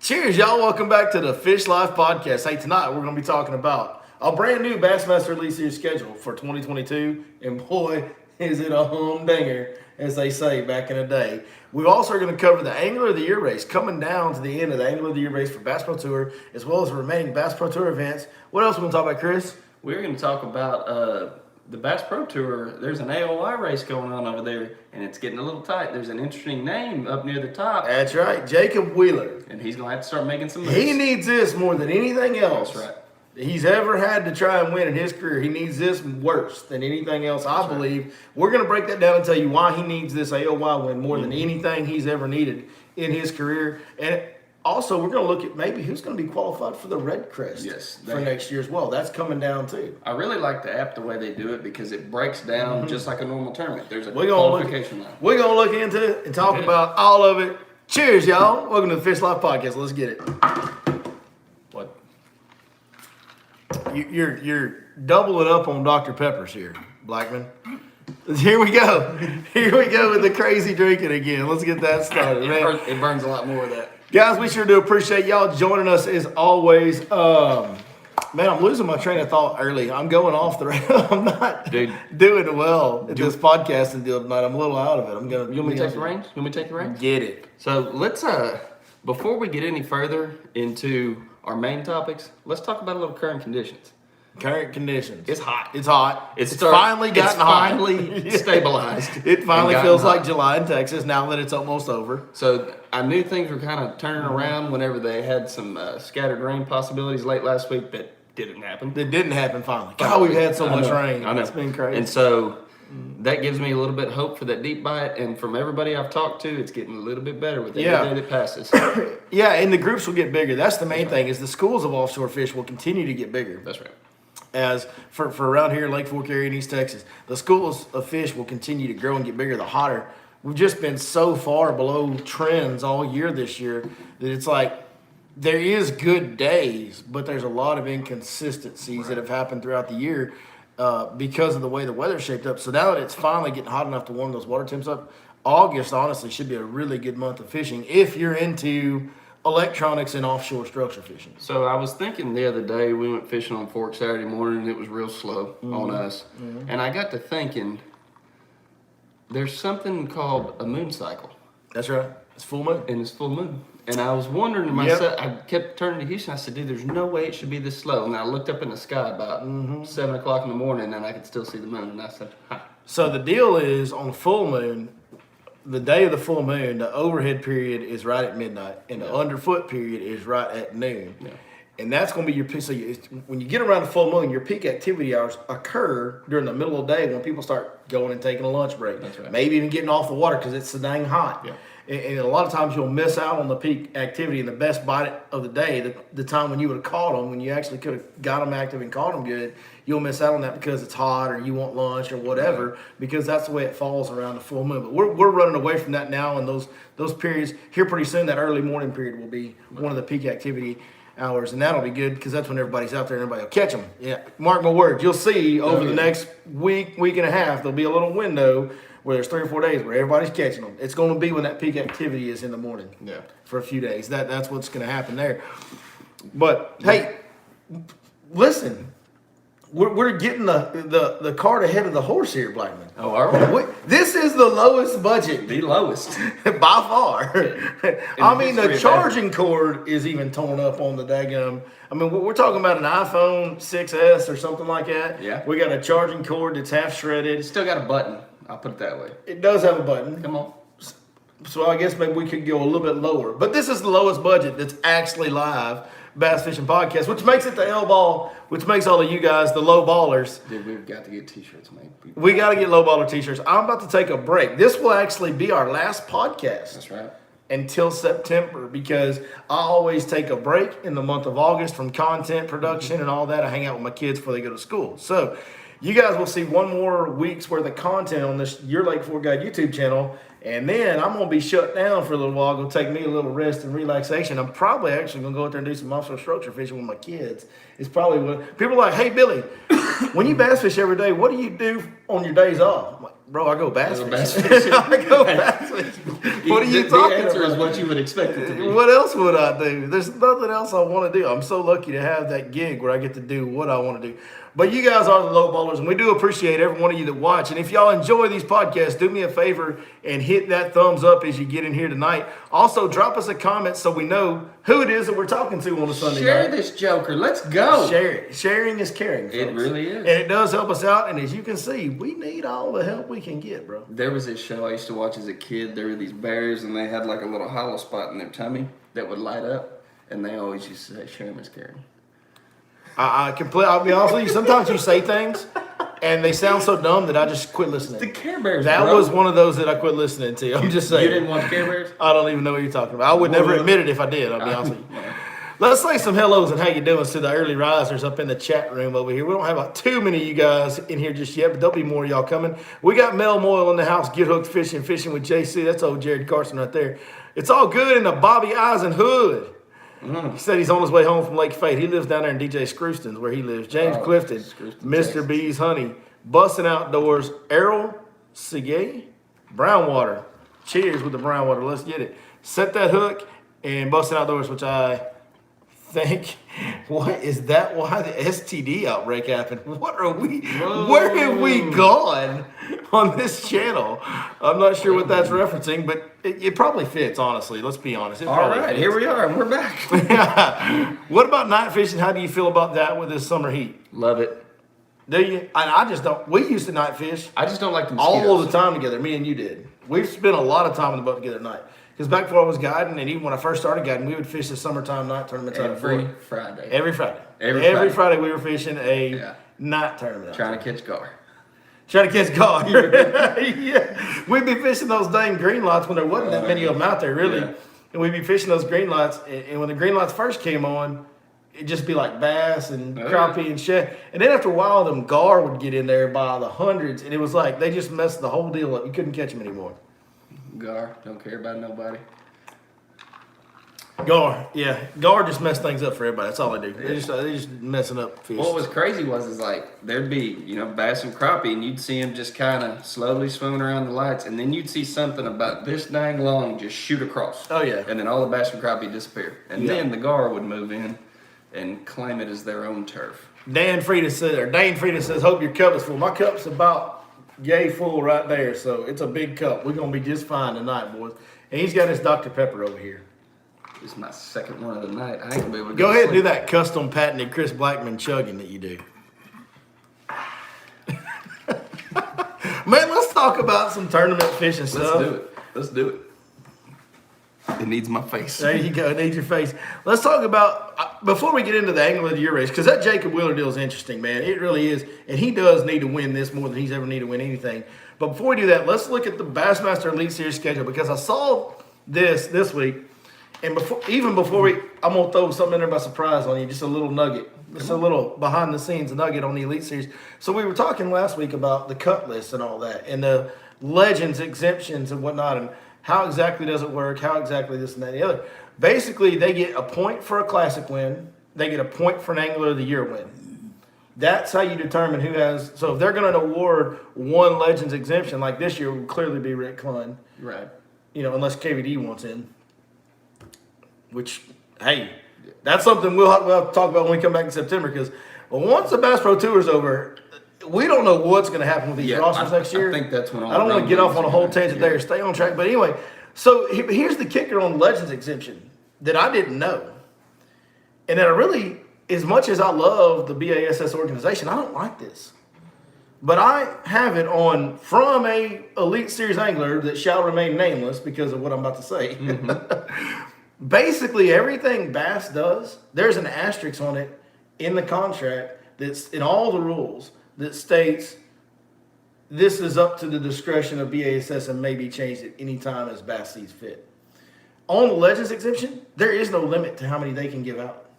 Cheers, y'all. Welcome back to the Fish Life Podcast. Hey, tonight we're going to be talking about a brand new Bassmaster release series schedule for 2022. And boy, is it a humdinger, as they say back in the day. We're also going to cover the Angler of the Year race, coming down to the end of the Angler of the Year race for Bass Pro Tour, as well as the remaining Bass Pro Tour events. What else are we going to talk about, Chris? We're going to talk about the Bass Pro Tour. There's an AOY race going on over there, and it's getting a little tight. There's an interesting name up near the top. That's right, Jacob Wheeler. And he's going to have to start making some moves. He needs this more than anything else. That's right. He's ever had to try and win in his career. He needs this worse than anything else, I believe. Right. We're going to break that down and tell you why he needs this AOY win more than anything he's ever needed in his career. And also, we're going to look at maybe who's going to be qualified for the Red Crest for next year as well. That's coming down too. I really like the app the way they do it because it breaks down just like a normal tournament. There's a qualification line. We're going to look into it and talk about all of it. Cheers, y'all. Welcome to the Fish Life Podcast. Let's get it. What? You're doubling up on Dr. Peppers here, Blackman. Here we go. Here we go with the crazy drinking again. Let's get that started, man. It burns a lot more of that. Guys, we sure do appreciate y'all joining us as always. Man, I'm losing my train of thought early. I'm going off the rail. I'm not doing well at this podcasting deal tonight. I'm a little out of it. You want me to take the reins? You want me to take the reins? Get it. So let's, before we get any further into our main topics, let's talk about a little current conditions. Current conditions. It's hot. It's hot. It's finally gotten hot. Finally stabilized. It finally feels like July in Texas now that it's almost over. So I knew things were kind of turning around whenever they had some scattered rain possibilities late last week. That didn't happen. It didn't happen finally. God, we've had so much rain. I know. It's been crazy. And so that gives me a little bit of hope for that deep bite. And from everybody I've talked to, it's getting a little bit better with every day that passes. Yeah, and the groups will get bigger. That's the main thing is the schools of offshore fish will continue to get bigger. That's right. As for around here in Lake Fork area in East Texas, the schools of fish will continue to grow and get bigger the hotter. We've just been so far below trends all year this year that it's like there is good days, but there's a lot of inconsistencies that have happened throughout the year because of the way the weather's shaped up. So now that it's finally getting hot enough to warm those water temps up, August honestly should be a really good month of fishing if you're into electronics and offshore structure fishing. So I was thinking the other day, we went fishing on Fork Saturday morning, and it was real slow on us. And I got to thinking, there's something called a moon cycle. That's right. It's full moon. And it's full moon. And I was wondering to myself, I kept turning to Houston, I said, dude, there's no way it should be this slow. And I looked up in the sky about 7 o'clock in the morning, and I could still see the moon. And I said, huh. So the deal is, on full moon, the day of the full moon, the overhead period is right at midnight, and the underfoot period is right at noon. Yeah. And that's going to be your peak. So when you get around the full moon, your peak activity hours occur during the middle of the day when people start going and taking a lunch break. That's right. Maybe even getting off the water because it's so dang hot. Yeah. And a lot of times you'll miss out on the peak activity and the best bite of the day, the time when you would have caught them, when you actually could have got them active and caught them good, you'll miss out on that because it's hot or you want lunch or whatever, because that's the way it falls around the full moon. But we're running away from that now, and those periods here pretty soon, that early morning period will be one of the peak activity hours, and that'll be good because that's when everybody's out there and everybody will catch them. Yeah, mark my words, you'll see over the next week and a half, there'll be a little window where there's 3 or 4 days where everybody's catching them. It's going to be when that peak activity is in the morning for a few days. That's what's going to happen there. But, hey, listen, we're getting the cart ahead of the horse here, Blackman. Oh, are we? This is the lowest budget. The lowest. By far. I mean, the charging cord is even torn up on the daggum. I mean, we're talking about an iPhone 6S or something like that. Yeah. We got a charging cord that's half shredded. It's still got a button. I'll put it that way. It does have a button. Come on. So I guess maybe we could go a little bit lower. But this is the lowest budget that's actually live Bass Fishing Podcast, which makes it the L-ball, which makes all of you guys the low ballers. Dude, we've got to get t-shirts made. We got to get low baller t-shirts. I'm about to take a break. This will actually be our last podcast. That's right. Until September, because I always take a break in the month of August from content production and all that. I hang out with my kids before they go to school. So you guys will see one more week's worth of content on this Your Lake Fork Guide YouTube channel. And then I'm going to be shut down for a little while. Going to take me a little rest and relaxation. I'm probably actually going to go out there and do some offshore structure fishing with my kids. It's probably what people are like, hey, Billy, when you bass fish every day, what do you do on your days off? I'm like, bro, I go bass fishing. I go bass fishing. What are you the talking answer about? is what you would expect it to be. What else would I do? There's nothing else I want to do. I'm so lucky to have that gig where I get to do what I want to do. But you guys are the low ballers, and we do appreciate every one of you that watch. And if y'all enjoy these podcasts, do me a favor and hit that thumbs up as you get in here tonight. Also, drop us a comment so we know who it is that we're talking to on a Sunday Share night. this joker. Let's go. Share it. Sharing is caring, folks. It really is. And it does help us out. And as you can see, we need all the help we can get, bro. There was this show I used to watch as a kid. There were these bears, and they had like a little hollow spot in their tummy that would light up. And they always used to say, sharing is caring. I'll be honest with you. Sometimes you say things, and they sound so dumb that I just quit listening. The Care Bears. That bro. was one of those that I quit listening to. I'm just saying. You didn't watch Care Bears? I don't even know what you're talking about. I would never admit it if I did. I'll be honest with you. Let's say some hellos and how you doing to the early risers up in the chat room over here. We don't have too many of you guys in here just yet, but there'll be more of y'all coming. We got Mel Moyle in the house. Get hooked fishing with JC. That's old Jared Carson right there. It's all good in the Bobby Eisen hood. He said he's on his way home from Lake Fate. He lives down there in DJ Scrooston's where he lives. James Clifton, Mr. Texas. B's Honey, Bussin' Outdoors, Errol Sigay, Brownwater. Cheers with the Brownwater. Let's get it. Set that hook and Bussin' Outdoors, which I think, what is that? Why the STD outbreak happened? What are we? Where have we gone on this channel? I'm not sure what that's referencing, but it probably fits. Honestly, let's be honest. All right, here we are, and we're back. What about night fishing? How do you feel about that with this summer heat? Love it. Do you? And I just don't. We used to night fish I just don't like the mosquitoes. all the time together. Me and you did. We've spent a lot of time in the boat together at night. Because back before I was guiding, and even when I first started guiding, we would fish the summertime night tournaments out of Every Florida. Friday. Every Friday. Every Friday we were fishing a night tournament. Trying to catch gar. Trying to catch gar. Yeah. We'd be fishing those dang green lights when there wasn't that many of them out there, really. Yeah. And we'd be fishing those green lights, and when the green lights first came on, it'd just be like bass and crappie and shit. And then after a while, them gar would get in there by the hundreds, and it was like they just messed the whole deal up. You couldn't catch them anymore. Gar, don't care about nobody. Gar, yeah. Gar just mess things up for everybody. That's all they do. They just messing up fish. What was crazy was like there'd be bass and crappie, and you'd see them just kind of slowly swimming around the lights, and then you'd see something about this dang long just shoot across. Oh yeah. And then all the bass and crappie disappear, and then the gar would move in and claim it as their own turf. Dane Frieda says, hope your cup is full. My cup's about yay full right there, so it's a big cup. We're gonna be just fine tonight, boys. And he's got his Dr. Pepper over here. This is my second one of the night. I ain't gonna be able to Go ahead and do sleep. that custom patented Chris Blackman chugging that you do. Man, let's talk about some tournament fishing stuff. Let's do it. It needs my face. There you go. It needs your face. Let's talk about, before we get into the Angler of the Year race, because that Jacob Wheeler deal is interesting, man. It really is. And he does need to win this more than he's ever needed to win anything. But before we do that, let's look at the Bassmaster Elite Series schedule, because I saw this week. And even before I'm going to throw something in there by surprise on you, just a little nugget. Just a little behind-the-scenes nugget on the Elite Series. So we were talking last week about the cut list and all that, and the Legends exemptions and whatnot, and how exactly does it work, how exactly this and that and the other. Basically, they get a point for a Classic win. They get a point for an Angler of the Year win. That's how you determine who has. So if they're going to award one Legends exemption, like this year, it would clearly be Rick Clunn. Right. Unless KVD wants in. Which, hey, that's something we'll have to talk about when we come back in September. Because once the Bass Pro Tour is over, we don't know what's going to happen with these rosters next year. I think that's when I don't want to get off on a whole tangent there. Stay on track. But anyway, so here's the kicker on Legends exemption that I didn't know. And that I really, as much as I love the BASS organization, I don't like this. But I have it on from a Elite Series angler that shall remain nameless because of what I'm about to say. Mm-hmm. Basically, everything Bass does, there's an asterisk on it in the contract that's in all the rules that states this is up to the discretion of BASS and may be changed at any time as Bass sees fit. On the Legends exemption, there is no limit to how many they can give out.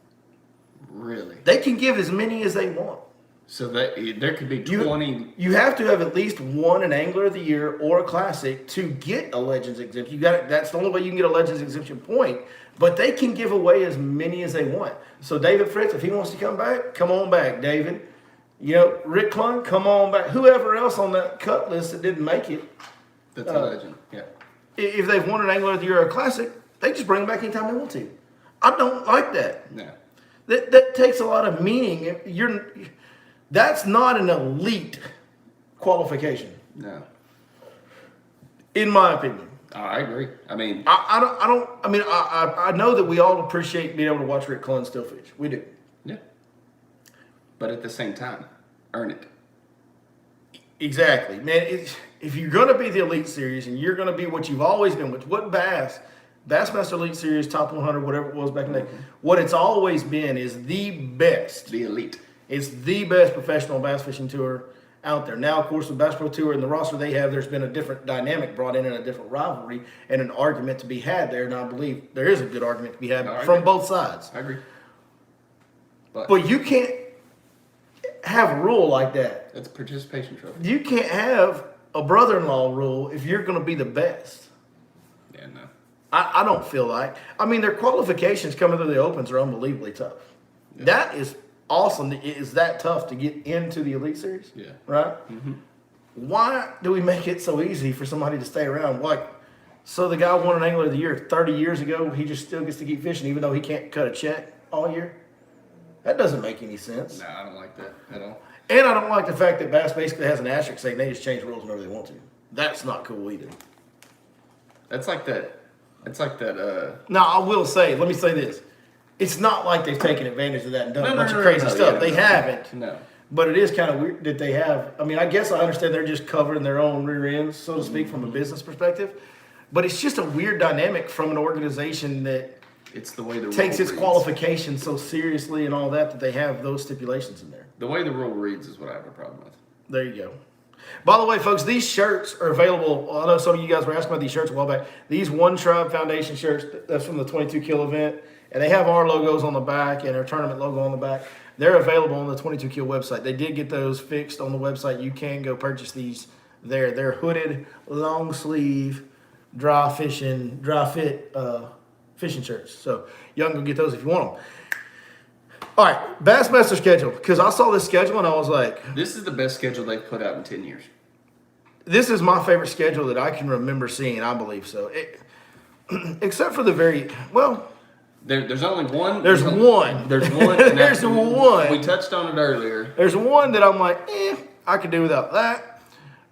Really? They can give as many as they want. So that there could be 20. You have to have at least one an Angler of the Year or a Classic to get a Legends exemption. That's the only way you can get a Legends exemption point. But they can give away as many as they want. So David Fritz, if he wants to come back, come on back, David. Rick Clunn, come on back. Whoever else on that cut list that didn't make it. That's a legend. Yeah. if they've won an Angler of the Year or a Classic, they just bring them back anytime they want to. I don't like that. No. That takes a lot of meaning. That's not an elite qualification, No. in my opinion. I agree. I mean, I know that we all appreciate being able to watch Rick Clunn still fish. We do. yeah. But at the same time, earn it. Exactly, man. If you're going to be the Elite Series and you're going to be what you've always been, what Bassmaster Elite Series, Top 100, whatever it was back in the day, what it's always been is the best. The elite. It's the best professional bass fishing tour out there. Now, of course, the Bass Pro Tour and the roster they have, there's been a different dynamic brought in and a different rivalry and an argument to be had there. And I believe there is a good argument to be had from both sides. I agree. But you can't have a rule like that. It's a participation trophy. You can't have a brother-in-law rule if you're going to be the best. Yeah, no. I don't feel like. I mean, their qualifications coming to the Opens are unbelievably tough. Yeah. That is awesome. Is that tough to get into the Elite Series? Yeah. Right? Mm-hmm. Why do we make it so easy for somebody to stay around? Like, so the guy won an Angler of the Year 30 years ago, he just still gets to keep fishing even though he can't cut a check all year? That doesn't make any sense. No, I don't like that at all. And I don't like the fact that Bass basically has an asterisk saying they just change rules whenever they want to. That's not cool either. That's like that. It's like that. Now, I will say, let me say this. It's not like they've taken advantage of that and done a bunch of crazy stuff. They haven't. No. But it is kind of weird that they have. I mean, I guess I understand they're just covering their own rear ends, so to speak, from a business perspective. But it's just a weird dynamic from an organization that it's the way the takes rule its reads. qualifications so seriously and all that they have those stipulations in there. The way the rule reads is what I have a problem with. There you go. By the way, folks, these shirts are available. I know some of you guys were asking about these shirts a while back. These One Tribe Foundation shirts, that's from the 22 Kill event. And they have our logos on the back and our tournament logo on the back. They're available on the 22 Kill website. They did get those fixed on the website. You can go purchase these there. They're hooded, long sleeve, dry fit fishing shirts. So y'all can go get those if you want them. All right, Bassmaster schedule. Because I saw this schedule and I was like, this is the best schedule they've put out in 10 years. This is my favorite schedule that I can remember seeing. I believe so. Except for the There's only one. There's one. There's one. There's one. We touched on it earlier. There's one that I'm like, I could do without that.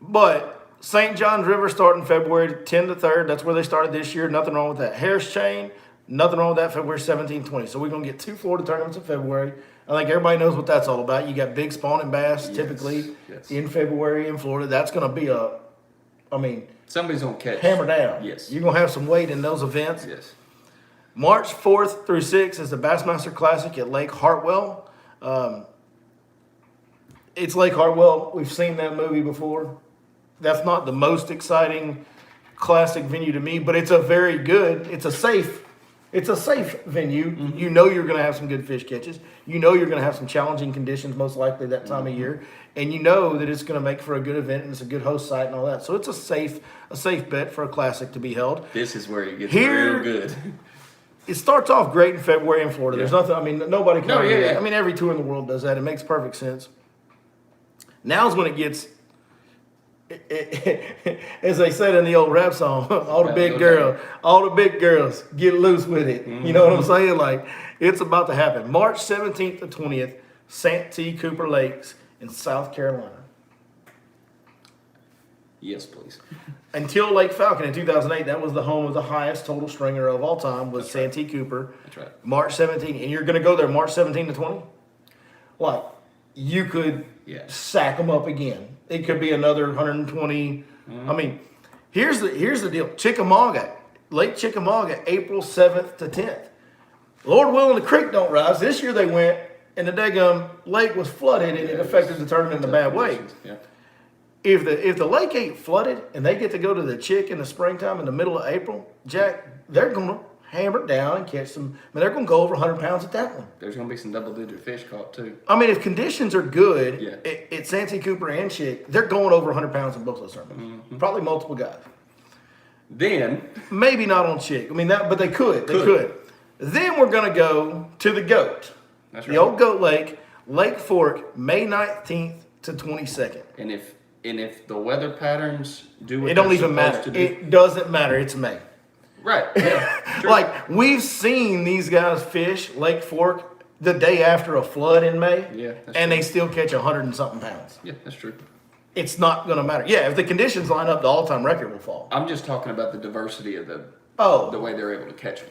But St. John's River starting February 10th to 3rd. That's where they started this year. Nothing wrong with that. Harris Chain. Nothing wrong with that. February 17th, 20th. So we're going to get 2 Florida tournaments in February. I think everybody knows what that's all about. You got big spawning bass typically in February in Florida. That's going to be somebody's going to catch. Hammer down. Yes. You're going to have some weight in those events. Yes. March 4th through 6th is the Bassmaster Classic at Lake Hartwell. It's Lake Hartwell. We've seen that movie before. That's not the most exciting classic venue to me, but it's a very good, it's a safe venue. Mm-hmm. You know you're going to have some good fish catches. You know you're going to have some challenging conditions most likely that time of year. And you know that it's going to make for a good event and it's a good host site and all that. So it's a safe bet for a classic to be held. This is where it gets real good. It starts off great in February in Florida. There's nothing, nobody can argue that. Yeah. Every tour in the world does that. It makes perfect sense. Now's when it gets, as they said in the old rap song, all the big girls get loose with it. Mm-hmm. You know what I'm saying? Like, it's about to happen. March 17th to 20th, Santee Cooper Lakes in South Carolina. Yes, please. Until Lake Falcon in 2008, that was the home of the highest total stringer of all time, was Santee Cooper. That's right. March 17th, and you're going to go there March 17 to 20? Like, you could sack them up again. It could be another 120. Mm-hmm. Here's the deal. Chickamauga, Lake Chickamauga, April 7th to 10th. Lord willing, the creek don't rise. This year they went, and the daggum lake was flooded, and it affected the tournament in a bad way. Yeah. If the lake ain't flooded and they get to go to the Chick in the springtime in the middle of April, Jack, they're going to hammer it down and catch some. They're going to go over 100 pounds at that one. There's going to be some double-digit fish caught, too. If conditions are good at Santee Cooper and Chick, they're going over 100 pounds in both those tournaments. Mm-hmm. Probably multiple guys. Then. Maybe not on Chick. But they could. They could. Then we're going to go to the Goat. That's right. The old Goat Lake, Lake Fork, May 19th to 22nd. And if And if the weather patterns do what It don't they're even supposed matter. to do, It doesn't matter. It's May. right? Yeah, true. Like, we've seen these guys fish Lake Fork the day after a flood in May, Yeah, that's and true. they still catch 100 and something pounds. Yeah, that's true. It's not going to matter. Yeah, if the conditions line up, the all-time record will fall. I'm just talking about the diversity of the Oh, way they're able to catch them.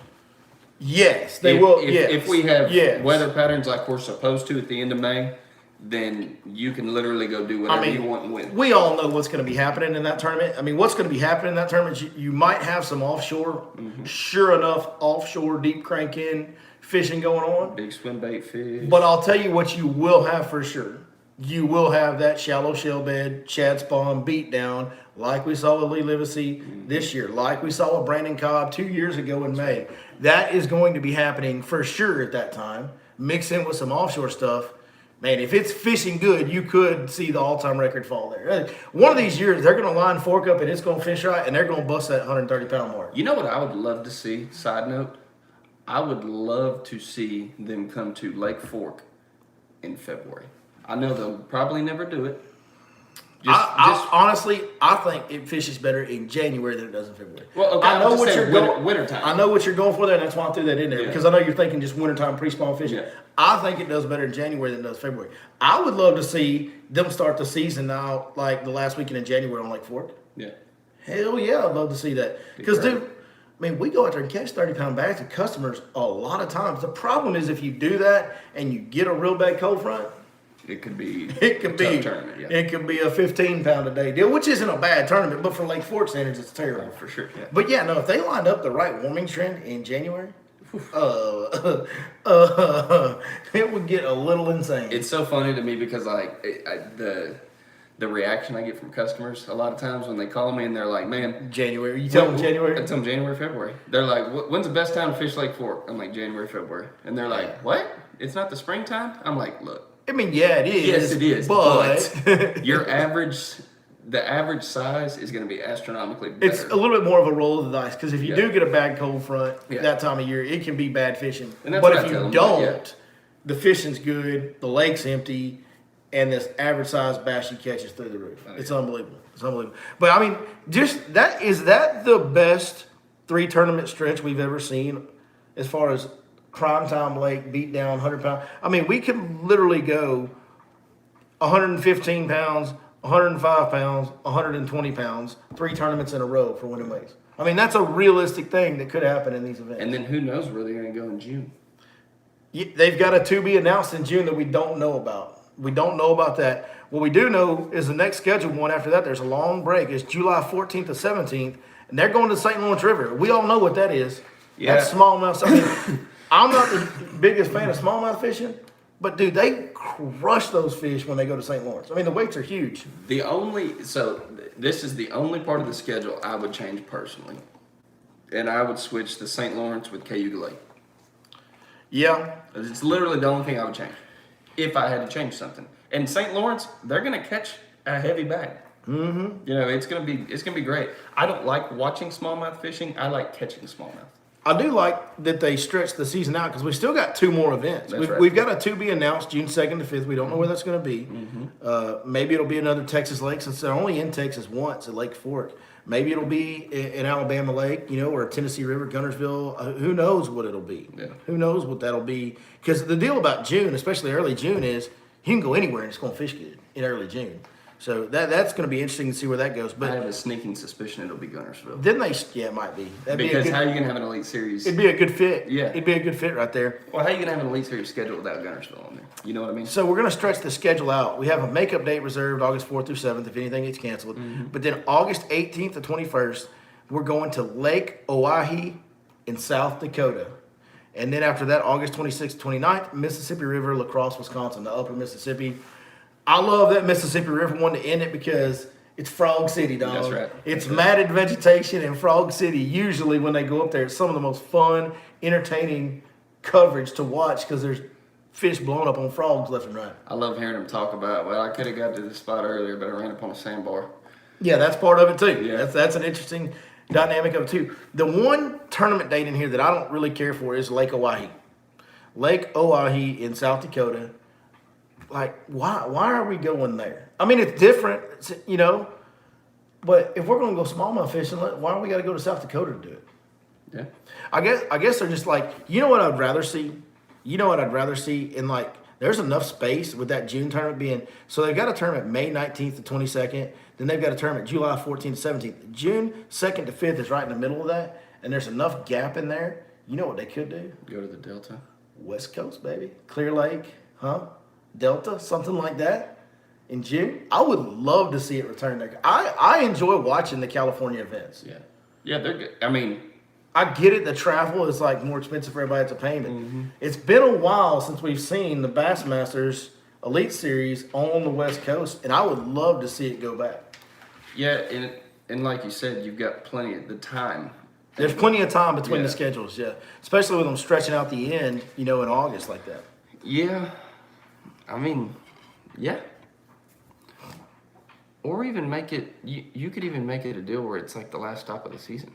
yes, they if, will. If, yes. if we have yes. weather patterns like we're supposed to at the end of May, then you can literally go do whatever you want and win. We all know what's going to be happening in that tournament. I mean, what's going to be happening in that tournament, you might have some offshore, sure enough, offshore deep crank in fishing going on. Big swim bait fish. But I'll tell you what you will have for sure. You will have that shallow shell bed, shad spawn beat down, like we saw with Lee Livesey this year, like we saw with Brandon Cobb 2 years ago in May. That is going to be happening for sure at that time. Mix in with some offshore stuff. Man, if it's fishing good, you could see the all-time record fall there. One of these years, they're going to line fork up and it's going to fish right, and they're going to bust that 130-pound mark. You know what I would love to see? Side note, I would love to see them come to Lake Fork in February. I know they'll probably never do it. Honestly, I think it fishes better in January than it does in February. Well, okay, I know I'll just what say you're going. wintertime. I know what you're going for there, and that's why I threw that in there Yeah. because I know you're thinking just wintertime pre-spawn fishing. Yeah. I think it does better in January than it does February. I would love to see them start the season now, like the last weekend in January on Lake Fork. Yeah. Hell yeah, I'd love to see that. Because, great. dude, I mean, we go out there and catch 30-pound bags to customers a lot of times. The problem is if you do that and you get a real bad cold front, It could be it could a be tough tournament. Yeah. it could be a 15-pound a day deal, which isn't a bad tournament, but for Lake Fork standards, it's terrible. For sure. Yeah. But yeah, no, if they lined up the right warming trend in January, it would get a little insane. It's so funny to me because like the reaction I get from customers a lot of times when they call me and they're like, "Man, January. You tell them I January. tell them January, February." They're like, "When's the best time to fish Lake Fork?" I'm like, "January, February," and they're like, "What? It's not the springtime?" I'm like, "Look, I mean, yeah, it is. yes, it is, but the average size is going to be astronomically better." it's a little bit more of a roll of the dice because if you Yeah. do get a bad cold front Yeah. that time of year, it can be bad fishing. And that's But what if I tell you 'em, don't, yeah. the fishing's good, the lake's empty, and this average size bass you catch is through the roof. Oh, It's unbelievable. It's unbelievable. But I mean, just that is that the best 3 tournament stretch we've ever seen as far as prime time lake beat down 100-pound. I mean, we could literally go 115 pounds, 105 pounds, 120 pounds, 3 tournaments in a row for winning weights. I mean, that's a realistic thing that could happen in these events. And then who knows where they're going to go in June? They've got a to be announced in June that we don't know about. We don't know about that. What we do know is the next scheduled one after that, there's a long break. It's July 14th to 17th, and they're going to the St. Lawrence River. We all know what that is. Yeah. That's smallmouth. I mean, I'm not the biggest fan of smallmouth fishing, but dude, they crush those fish when they go to St. Lawrence. I mean, the weights are huge. This is the only part of the schedule I would change personally. And I would switch the St. Lawrence with Cayuga Lake. Yeah. It's literally the only thing I would change if I had to change something. And St. Lawrence, they're going to catch a heavy bag. Mm-hmm. You know, it's gonna be great. I don't like watching smallmouth fishing. I like catching smallmouth. I do like that they stretched the season out because we still got 2 more events. That's right. We've got a to be announced June 2nd to 5th. We don't know where that's going to be. Maybe it'll be another Texas lake since they're only in Texas once at Lake Fork. Maybe it'll be in Alabama Lake, you know, or Tennessee River, Guntersville. Who knows what it'll be? Yeah. Who knows what that'll be? Because the deal about June, especially early June, is you can go anywhere and it's going to fish good in early June. So that's going to be interesting to see where that goes. I But have a sneaking suspicion it'll be Guntersville. then it might be. That'd Because be a how are good, you gonna have an elite series? it'd be a good fit. Yeah. It'd be a good fit right there. Well, how are you gonna have an elite series schedule without Guntersville on there? You know what I mean? So we're going to stretch the schedule out. We have a makeup date reserved August 4th through 7th if anything gets canceled. But then August 18th to 21st, we're going to Lake Oahe in South Dakota. And then after that, August 26th to 29th, Mississippi River, La Crosse, Wisconsin, the upper Mississippi. I love that Mississippi River one to end it because it's Frog City, dog. That's right. It's matted vegetation in Frog City. Usually when they go up there, it's some of the most fun, entertaining coverage to watch because there's fish blowing up on frogs left and right. I love hearing them talk about, well, I could have got to this spot earlier, but I ran up on a sandbar. Yeah, that's part of it too. Yeah. That's an interesting dynamic of it too. The one tournament date in here that I don't really care for is Lake Oahe. Lake Oahe in South Dakota. like, why are we going there? I mean, it's different, but if we're going to go smallmouth fishing, why don't we got to go to South Dakota to do it? Yeah. I guess they're just like, you know what I'd rather see? You know what I'd rather see? In like, there's enough space with that June tournament being, so they've got a tournament May 19th to 22nd, then they've got a tournament July 14th to 17th. June 2nd to 5th is right in the middle of that, and there's enough gap in there. You know what they could do? Go to the Delta. West Coast, baby. Clear Lake, Delta, something like that in June. I would love to see it return there. I enjoy watching the California events. Yeah. Yeah, they're good. I mean, I get it. The travel is like more expensive for everybody to pay, but it's been a while since we've seen the Bassmasters Elite Series on the West Coast, and I would love to see it go back. yeah, and like you said, you've got plenty of the time. There's plenty of time between the Yeah. schedules, yeah. Especially with them stretching out the end, in August like that. Yeah. I mean, yeah. Or even make it, you could even make it a deal where it's like the last stop of the season.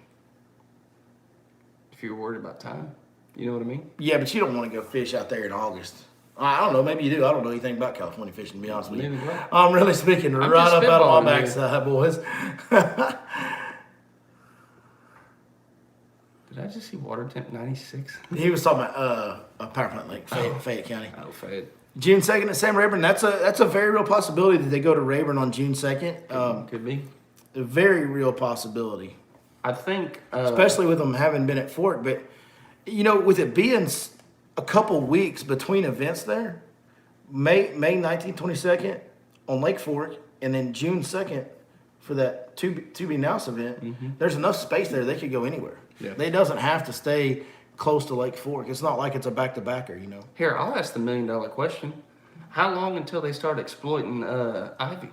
If you're worried about time. You know what I mean? Yeah, but you don't want to go fish out there in August. I don't know. Maybe you do. I don't know anything about California fishing, to be honest with you. Neither do I. I'm really speaking right just up out of my spitballing, backside, boys. Did I just see water temp 96? He was talking about a power plant lake, Fayette County. Oh, Fayette. June 2nd at Sam Rayburn. That's a very real possibility that they go to Rayburn on June 2nd. Could be. A very real possibility, I think. especially with them having been at Fork. But with it being a couple weeks between events there, May 19th, 22nd on Lake Fork, and then June 2nd for that to be announced event. There's enough space there; they could go anywhere. Yeah. They doesn't have to stay close to Lake Fork. It's not like it's a back-to-backer, Here, I'll ask the $1 million question. How long until they start exploiting ivy?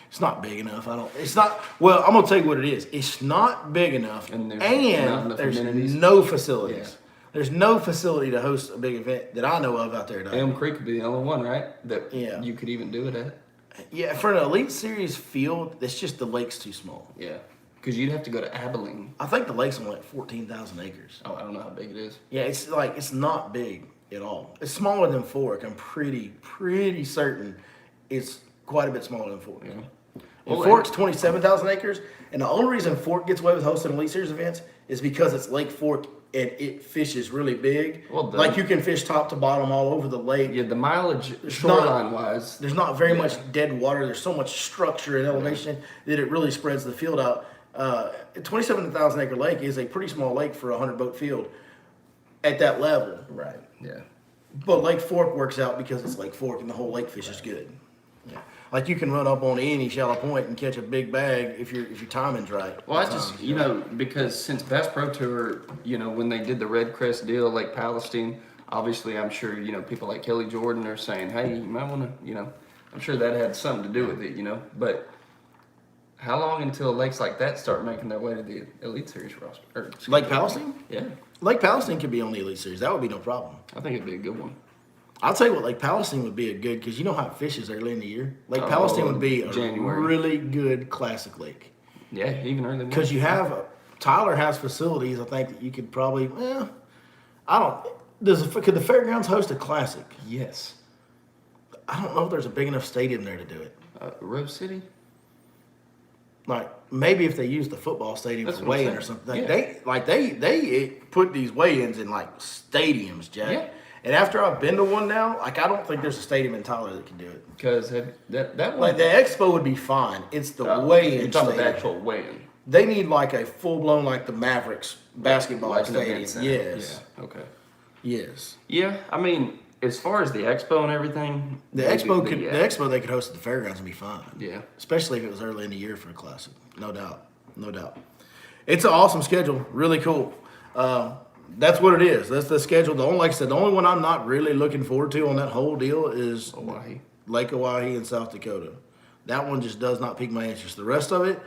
It's not big enough. It's not. Well, I'm gonna tell you what it is. It's not big enough, And and there's not enough there's amenities. no facilities. Yeah. There's no facility to host a big event that I know of out there. Elm Creek would be the only one, right? That Yeah. you could even do it at. Yeah, for an Elite Series field, it's just the lake's too small. Yeah. Because you'd have to go to Abilene. I think the lake's only like 14,000 acres. Oh, I don't know how big it is. Yeah, it's not big at all. It's smaller than Fork. I'm pretty certain it's quite a bit smaller than Fork. Yeah. And Well, Fork's 27,000 acres, and the only reason Fork gets away with hosting Elite Series events is because it's Lake Fork and it fishes really big. Well, like you can fish top to bottom all over the lake. Yeah, the mileage shoreline wise. There's not very much dead water. There's so much structure and elevation that it really spreads the field out. 27,000 acre lake is a pretty small lake for a 100 boat field at that level. Right. Yeah. But Lake Fork works out because it's Lake Fork and the whole lake fish is good. Yeah. Like you can run up on any shallow point and catch a big bag if your timing's right. Well, I just, because since Bass Pro Tour, when they did the Red Crest deal at Lake Palestine, obviously I'm sure, people like Kelly Jordan are saying, hey, you might want to, I'm sure that had something to do with it, but how long until lakes like that start making their way to the Elite Series roster? Lake Palestine? Yeah, Lake Palestine could be on the Elite Series. That would be no problem. I think it'd be a good one. I'll tell you what, Lake Palestine would be a good, because you know how it fishes early in the year? Lake Palestine would be a January. really good classic lake. Yeah, even early. Because you have, Tyler has facilities, I think, that you could probably, could the fairgrounds host a classic? Yes. I don't know if there's a big enough stadium there to do it. Rose City? Like, maybe if they use the football stadium That's for what I'm weigh-in or saying. something. Yeah. They put these weigh-ins in, like, stadiums, Jack. Yeah. And after I've been to one now, like, I don't think there's a stadium in Tyler that can do it. Because that one. Like, the expo would be fine. It's the weigh-in You're talking about the stadium. actual weigh-in. They need, like, a full-blown, like, the Mavericks basketball Like an stadium. event center. Yes. Yeah. Okay. Yes. Yeah, I mean, as far as the expo and everything, The maybe, expo but could, yeah. the expo they could host at the fairgrounds and be fine. Yeah. Especially if it was early in the year for a classic. No doubt. No doubt. It's an awesome schedule. Really cool. That's what it is. That's the schedule. Like I said, the only one I'm not really looking forward to on that whole deal is Hawaii. Lake Oahe in South Dakota. That one just does not pique my interest. The rest of it,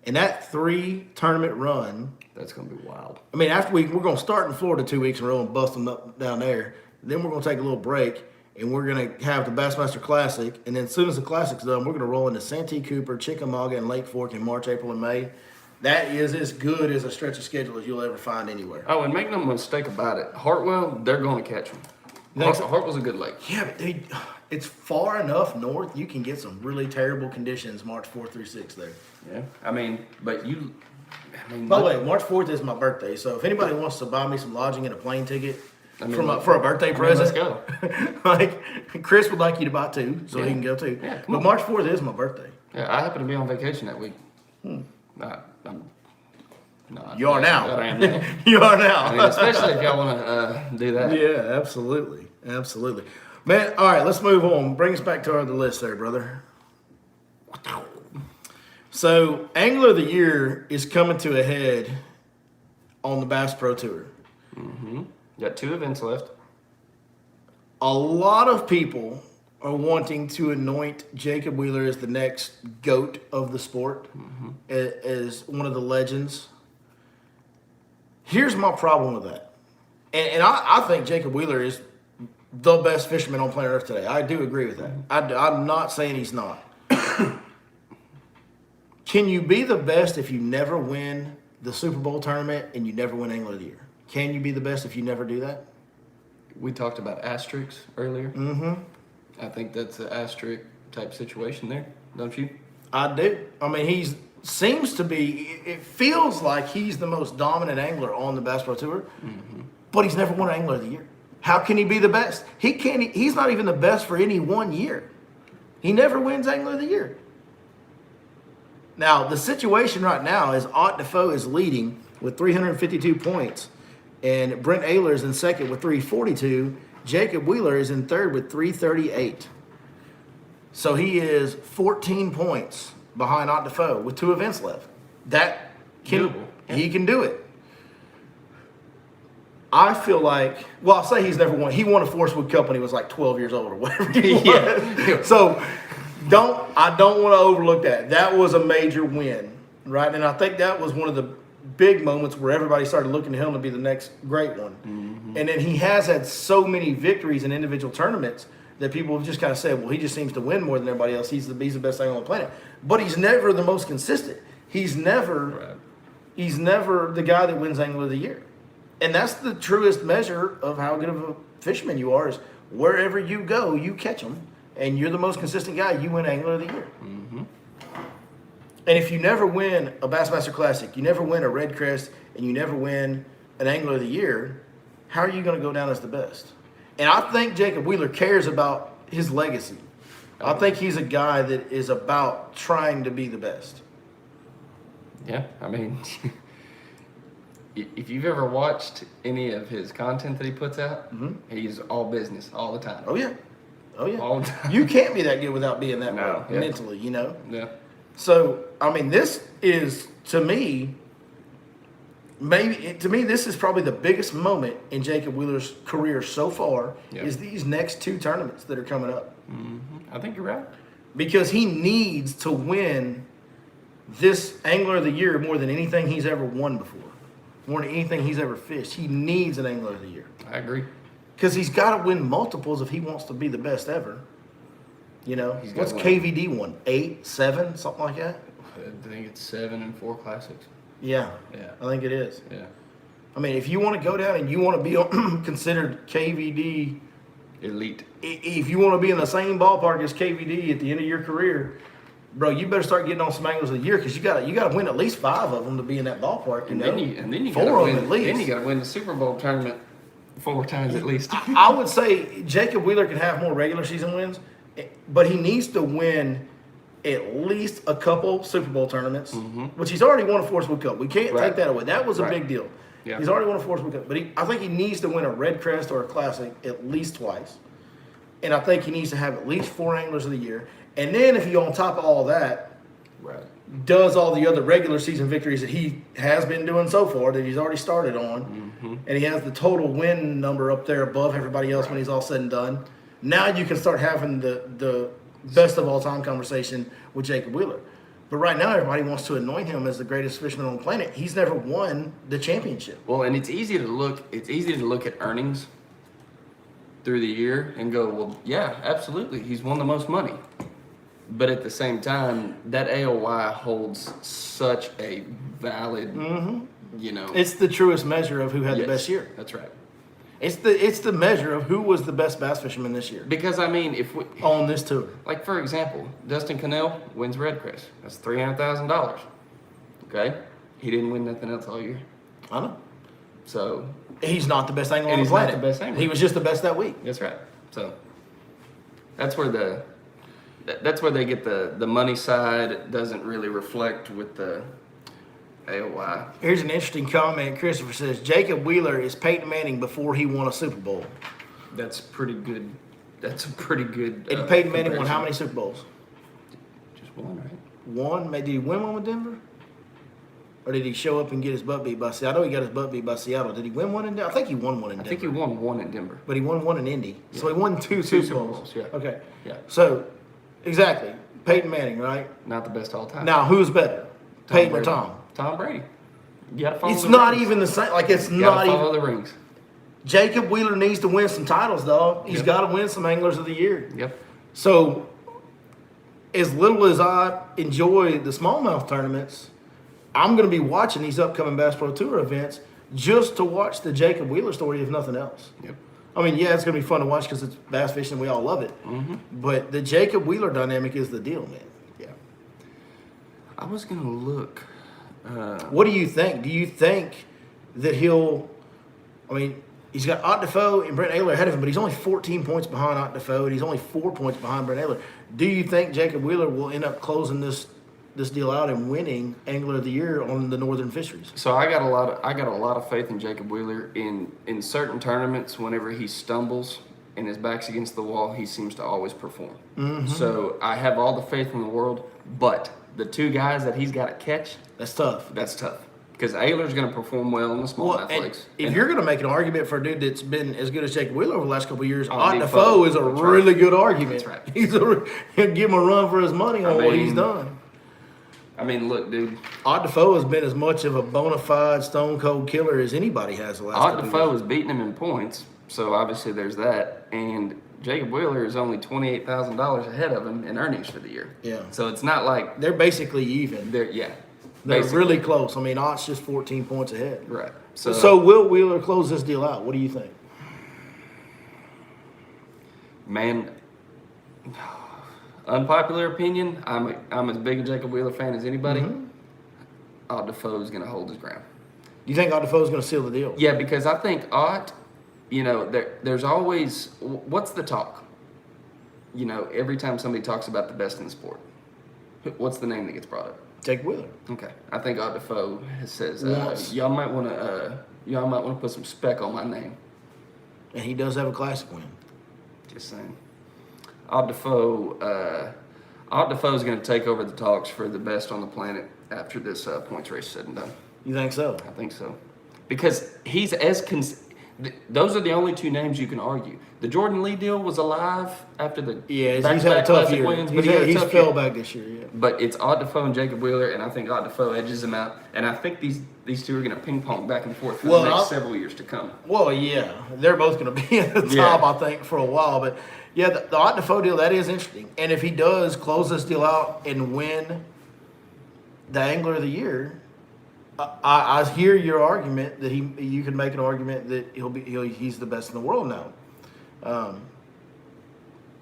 and that 3 tournament run, That's gonna be wild. I mean, after we're going to start in Florida 2 weeks in a row and bust them up down there. Then we're going to take a little break, and we're going to have the Bassmaster Classic. And then as soon as the Classic's done, we're going to roll into Santee Cooper, Chickamauga, and Lake Fork in March, April, and May. That is as good as a stretch of schedule as you'll ever find anywhere. Oh, and make no mistake about it, Hartwell, they're gonna catch them. Hart was a good lake. Yeah, but dude, it's far enough north. You can get some really terrible conditions March 4th through 6th there. Yeah, I mean, but you. I mean, By the way, March 4th is my birthday, so if anybody wants to buy me some lodging and a plane ticket for a birthday present, let's go. like Chris would like you to buy 2, so he can go too. Yeah, but March 4th is my birthday. Yeah, I happen to be on vacation that week. You are now. I am now. You are now. I mean, especially if y'all want to do that. Yeah, absolutely. Absolutely. Man, all right, let's move on. Bring us back to our other list there, brother. So, Angler of the Year is coming to a head on the Bass Pro Tour. Mm-hmm. Got 2 events left. A lot of people are wanting to anoint Jacob Wheeler as the next GOAT of the sport, as one of the legends. Here's my problem with that. And I think Jacob Wheeler is the best fisherman on planet Earth today. I do agree with that. I'm not saying he's not. Can you be the best if you never win the Super Bowl tournament and you never win Angler of the Year? Can you be the best if you never do that? We talked about asterisks earlier. Mm-hmm. I think that's an asterisk type situation there, don't you? I do. I mean, seems to be, it feels like he's the most dominant angler on the Bass Pro Tour, but he's never won Angler of the Year. How can he be the best? He's not even the best for any one year. He never wins Angler of the Year. Now, the situation right now is Defoe is leading with 352 points, and Brent Ehlers is in second with 342. Jacob Wheeler is in third with 338. So he is 14 points behind Defoe with 2 events left. He can do it. I feel like, well, I'll say he's never won. He won a Forest Wood Cup when he was like 12 years old or whatever. Yeah. So I don't want to overlook that. That was a major win, right? And I think that was one of the big moments where everybody started looking to him to be the next great one. Mm-hmm. And then he has had so many victories in individual tournaments that people have just kind of said, well, he just seems to win more than everybody else. He's the best angler on the planet. But he's never the most consistent. He's never the guy that wins Angler of the Year. And that's the truest measure of how good of a fisherman you are, is wherever you go, you catch them. And you're the most consistent guy, you win Angler of the Year. Mm-hmm. And if you never win a Bassmaster Classic, you never win a Red Crest, and you never win an Angler of the Year, how are you going to go down as the best? And I think Jacob Wheeler cares about his legacy. I think he's a guy that is about trying to be the best. Yeah, I mean, if you've ever watched any of his content that he puts out, he's all business all the time. Oh, yeah. All the time. You can't be that good without being that way mentally, you know? Yeah. So, I mean, this is, to me, this is probably the biggest moment in Jacob Wheeler's career so far, is these next 2 tournaments that are coming up. Mm-hmm. I think you're right. Because he needs to win this Angler of the Year more than anything he's ever won before. More than anything he's ever fished. He needs an Angler of the Year. I agree. Because he's got to win multiples if he wants to be the best ever. You know, what's KVD won? 8, 7, something like that? I think it's 7 and 4 classics. Yeah, I think it is. Yeah. I mean, if you want to go down and you want to be considered KVD elite, if you want to be in the same ballpark as KVD at the end of your career, bro, you better start getting on some Anglers of the Year, because you got to win at least 5 of them to be in that ballpark. And then you 4 of them at least. Then you got to win the Super Bowl tournament 4 times at least. I would say Jacob Wheeler can have more regular season wins, but he needs to win at least a couple Super Bowl tournaments, which he's already won a Forest Wood Cup. We can't take that away. That was a big deal. Yeah. He's already won a Forest Wood Cup. But I think he needs to win a Red Crest or a Classic at least twice. And I think he needs to have at least 4 Anglers of the Year. And then if he, on top of all that, does all the other regular season victories that he has been doing so far, that he's already started on, and he has the total win number up there above everybody else when he's all said and done, now you can start having the best of all time conversation with Jacob Wheeler. But right now, everybody wants to anoint him as the greatest fisherman on the planet. He's never won the championship. Well, and it's easy to look at earnings through the year and go, well, yeah, absolutely, he's won the most money. But at the same time, that AOY holds such a valid, it's the truest measure of who had the best year. That's right. It's the measure of who was the best bass fisherman this year Because I mean, if we, on this tour. like for example, Dustin Connell wins Red Crest. That's $300,000. Okay, he didn't win nothing else all year. I know. So He's not the best angler on And the he's not planet. the best angler. He was just the best that week. that's right. So that's where that's where they get the money side. It doesn't really reflect with the AOY. Here's an interesting comment. Christopher says Jacob Wheeler is Peyton Manning before he won a Super Bowl. That's pretty good. That's a pretty good. And Peyton Manning won comparison. how many Super Bowls? Just one, right? One. Did he win one with Denver? Or did he show up and get his butt beat by Seattle? I know he got his butt beat by Seattle. Did he win one in Denver? I think he won one in I Denver. think he won one in Denver. But he won one in Indy. So he won two Two Super Bowls. yeah. Okay. Yeah. So, exactly. Peyton Manning, right? Not the best all time. Now, who's better? Peyton or Brady. Tom? Tom Brady. You gotta follow It's the not rings. even the same. Like, it's You not gotta even. follow the rings. Jacob Wheeler needs to win some titles, dog. He's Yep. got to win some Anglers of the Year. Yep. So, as little as I enjoy the smallmouth tournaments, I'm going to be watching these upcoming Bass Pro Tour events just to watch the Jacob Wheeler story, if nothing else. Yep. I mean, yeah, it's going to be fun to watch because it's bass fishing and we all love it. Mm-hmm. But the Jacob Wheeler dynamic is the deal, man. Yeah. I was gonna look. What do you think? Do you think that he'll? I mean, he's got Ott Defoe and Brent Ayler ahead of him, but he's only 14 points behind Ott Defoe, and he's only 4 points behind Brent Ayler. Do you think Jacob Wheeler will end up closing this deal out and winning Angler of the Year on the Northern Fisheries? So I got a lot of faith in Jacob Wheeler in certain tournaments. Whenever he stumbles and his back's against the wall, he seems to always perform. Mm-hmm. So I have all the faith in the world, but the two guys that he's got to catch, That's tough. that's tough. Because Ayler's going to perform well in the smallmouth and lakes. if And you're going to make an argument for a dude that's been as good as Jacob Wheeler over the last couple of years, Oh, Ott Defoe. Defoe is a That's really right. good argument. That's right. He'll give him a run for his money on what he's mean, done. I mean, look, dude. Ott Defoe has been as much of a bona fide stone cold killer as anybody has the last Ott couple of Defoe years. is beating him in points, so obviously there's that. And Jacob Wheeler is only $28,000 ahead of him in earnings for the year. Yeah. So it's not like They're basically even. they're They're basically. really close. I mean, Ott's just 14 points ahead. Right. So will Wheeler close this deal out? What do you think? Man, unpopular opinion. I'm as big a Jacob Wheeler fan as anybody. Mm-hmm. Ott Defoe is going to hold his ground. Do you think Ott Defoe's going to seal the deal? Yeah, because I think Ott, there's always what's the talk. Every time somebody talks about the best in the sport, what's the name that gets brought up? Jacob Wheeler. Okay, I think Ott Defoe says Once. y'all might want to put some spec on my name. And he does have a classic win. Just saying. Ott Defoe is going to take over the talks for the best on the planet after this points race is said and done. You think so? I think so, because he's those are the only two names you can argue. The Jordan Lee deal was alive after the Yeah, he's back-to-back had a tough Classic year. wins, but he had a He's tough fell year. back this year, yeah. But it's Ott Defoe and Jacob Wheeler, and I think Ott Defoe edges him out. And I think these two are going to ping pong back and forth for Well, the next I'll- several years to come. Well, yeah. They're both going to be at the top, I think, for a while. But, yeah, the Ott Defoe deal, that is interesting. And if he does close this deal out and win the Angler of the Year, I hear your argument that you can make an argument that he's the best in the world now.